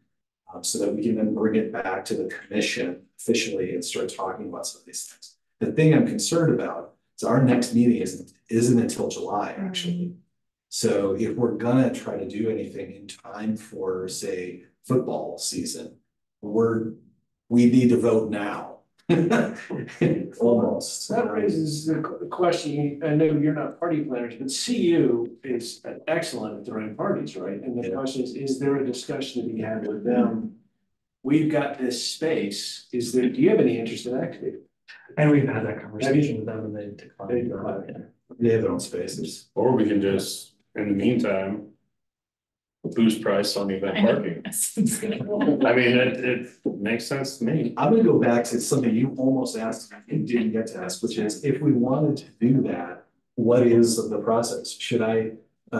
so that we can then bring it back to the commission officially and start talking about some of these things. The thing I'm concerned about is our next meeting isn't until July, actually. So if we're gonna try to do anything in time for, say, football season, we need to vote now. Almost. That raises the question, I know you're not party planners, but CU is excellent at throwing parties, right? And the question is there a discussion to be had with them? We've got this space, do you have any interest in activating? And we've had that conversation with them and they declined. They have their own spaces. Or we can just, in the meantime, boost price on event parking. I mean, it makes sense to me. I'm gonna go back to something you almost asked and didn't get to ask, which is if we wanted to do that, what is the process? Should I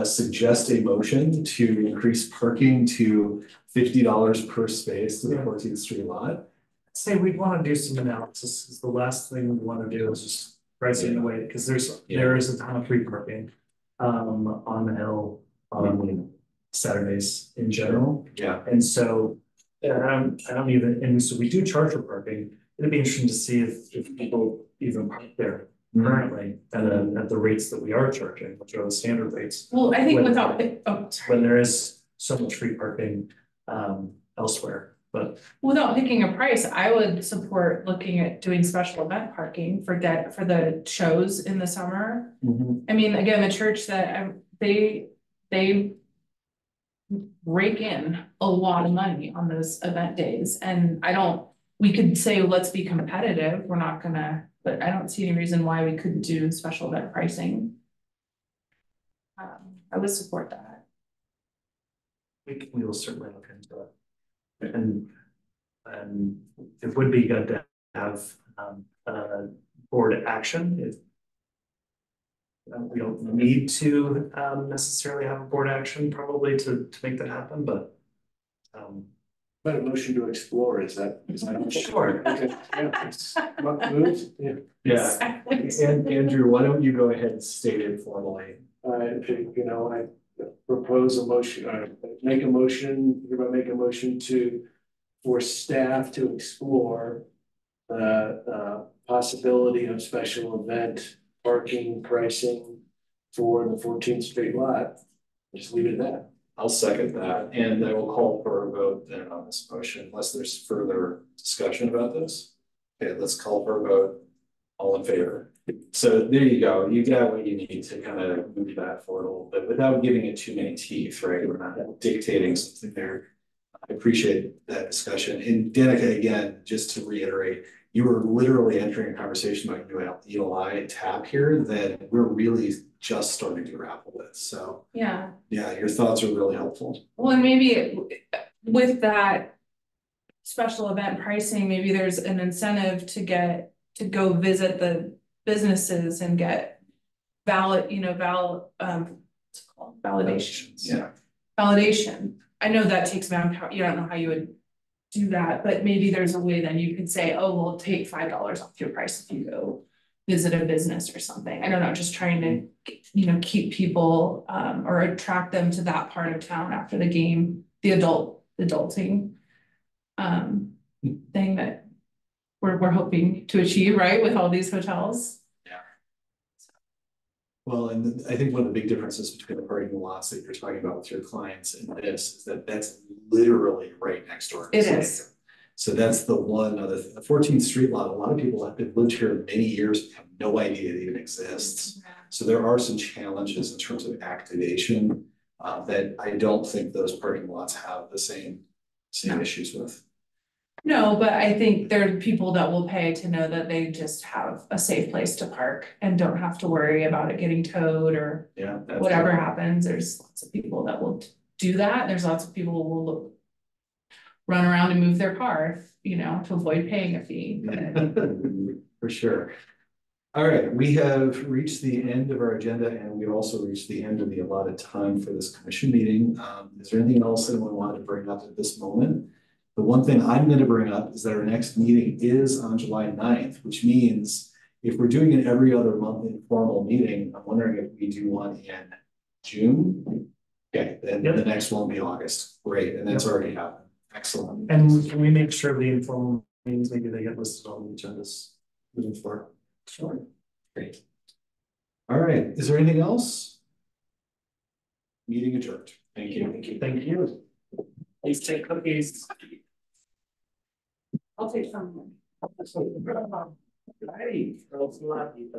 suggest a motion to increase parking to $50 per space to the 14th Street lot? Say we'd want to do some analysis, because the last thing we want to do is just price it away, because there is a ton of free parking on the hill on Saturdays in general. Yeah. And so I don't even, and so we do charge for parking. It'd be interesting to see if people even park there currently at the rates that we are charging, which are the standard rates. Well, I think when there is so much free parking elsewhere. But without picking a price, I would support looking at doing special event parking for the shows in the summer. I mean, again, the church that they rake in a lot of money on those event days, and we could say, let's be competitive. We're not gonna, but I don't see any reason why we couldn't do special event pricing. I would support that. We will certainly look into it. And it would be good to have board action. We don't need to necessarily have a board action probably to make that happen, but But a motion to explore, is that? Sure. Okay, yeah. And Andrew, why don't you go ahead and state it formally? I propose a motion, make a motion for staff to explore the possibility of special event parking pricing for the 14th Street lot. Just leave it at that. I'll second that, and I will call for a vote then on this motion, unless there's further discussion about this. Okay, let's call for a vote. All in favor? So there you go. You got what you need to kind of move that forward a little bit without giving it too many teeth, right? We're not dictating something there. I appreciate that discussion. And Danica, again, just to reiterate, you were literally entering a conversation about new ELI tab here that we're really just starting to grapple with. So Yeah. yeah, your thoughts are really helpful. Well, and maybe with that special event pricing, maybe there's an incentive to go visit the businesses and get what's it called? Validations. Yeah. Validation. I know that takes manpower. You don't know how you would do that, but maybe there's a way then you could say, oh, we'll take $5 off your price if you go visit a business or something. I don't know, just trying to, keep people or attract them to that part of town after the game, the adulting thing that we're hoping to achieve, right, with all these hotels. Well, and I think one of the big differences between the parking lots that you're talking about with your clients and this is that that's literally right next door. It is. So that's the one other thing. The 14th Street lot, a lot of people have been lived here many years and have no idea it even exists. So there are some challenges in terms of activation that I don't think those parking lots have the same issues with. No, but I think there are people that will pay to know that they just have a safe place to park and don't have to worry about it getting towed or whatever happens. There's lots of people that will do that. There's lots of people who will run around and move their car, to avoid paying a fee. For sure. All right, we have reached the end of our agenda and we've also reached the end of the allotted time for this commission meeting. Is there anything else anyone wanted to bring up at this moment? The one thing I'm going to bring up is that our next meeting is on July 9th, which means if we're doing an every other month informal meeting, I'm wondering if we do one in June. Okay, then the next one will be August. Great, and that's already happened. Excellent. And can we make sure the informal meetings, maybe they get listed on the agendas moving forward? Sure. Great. All right, is there anything else? Meeting adjourned. Thank you. Thank you. Thank you. Please take cookies. I'll take some. Hey, girls, love you.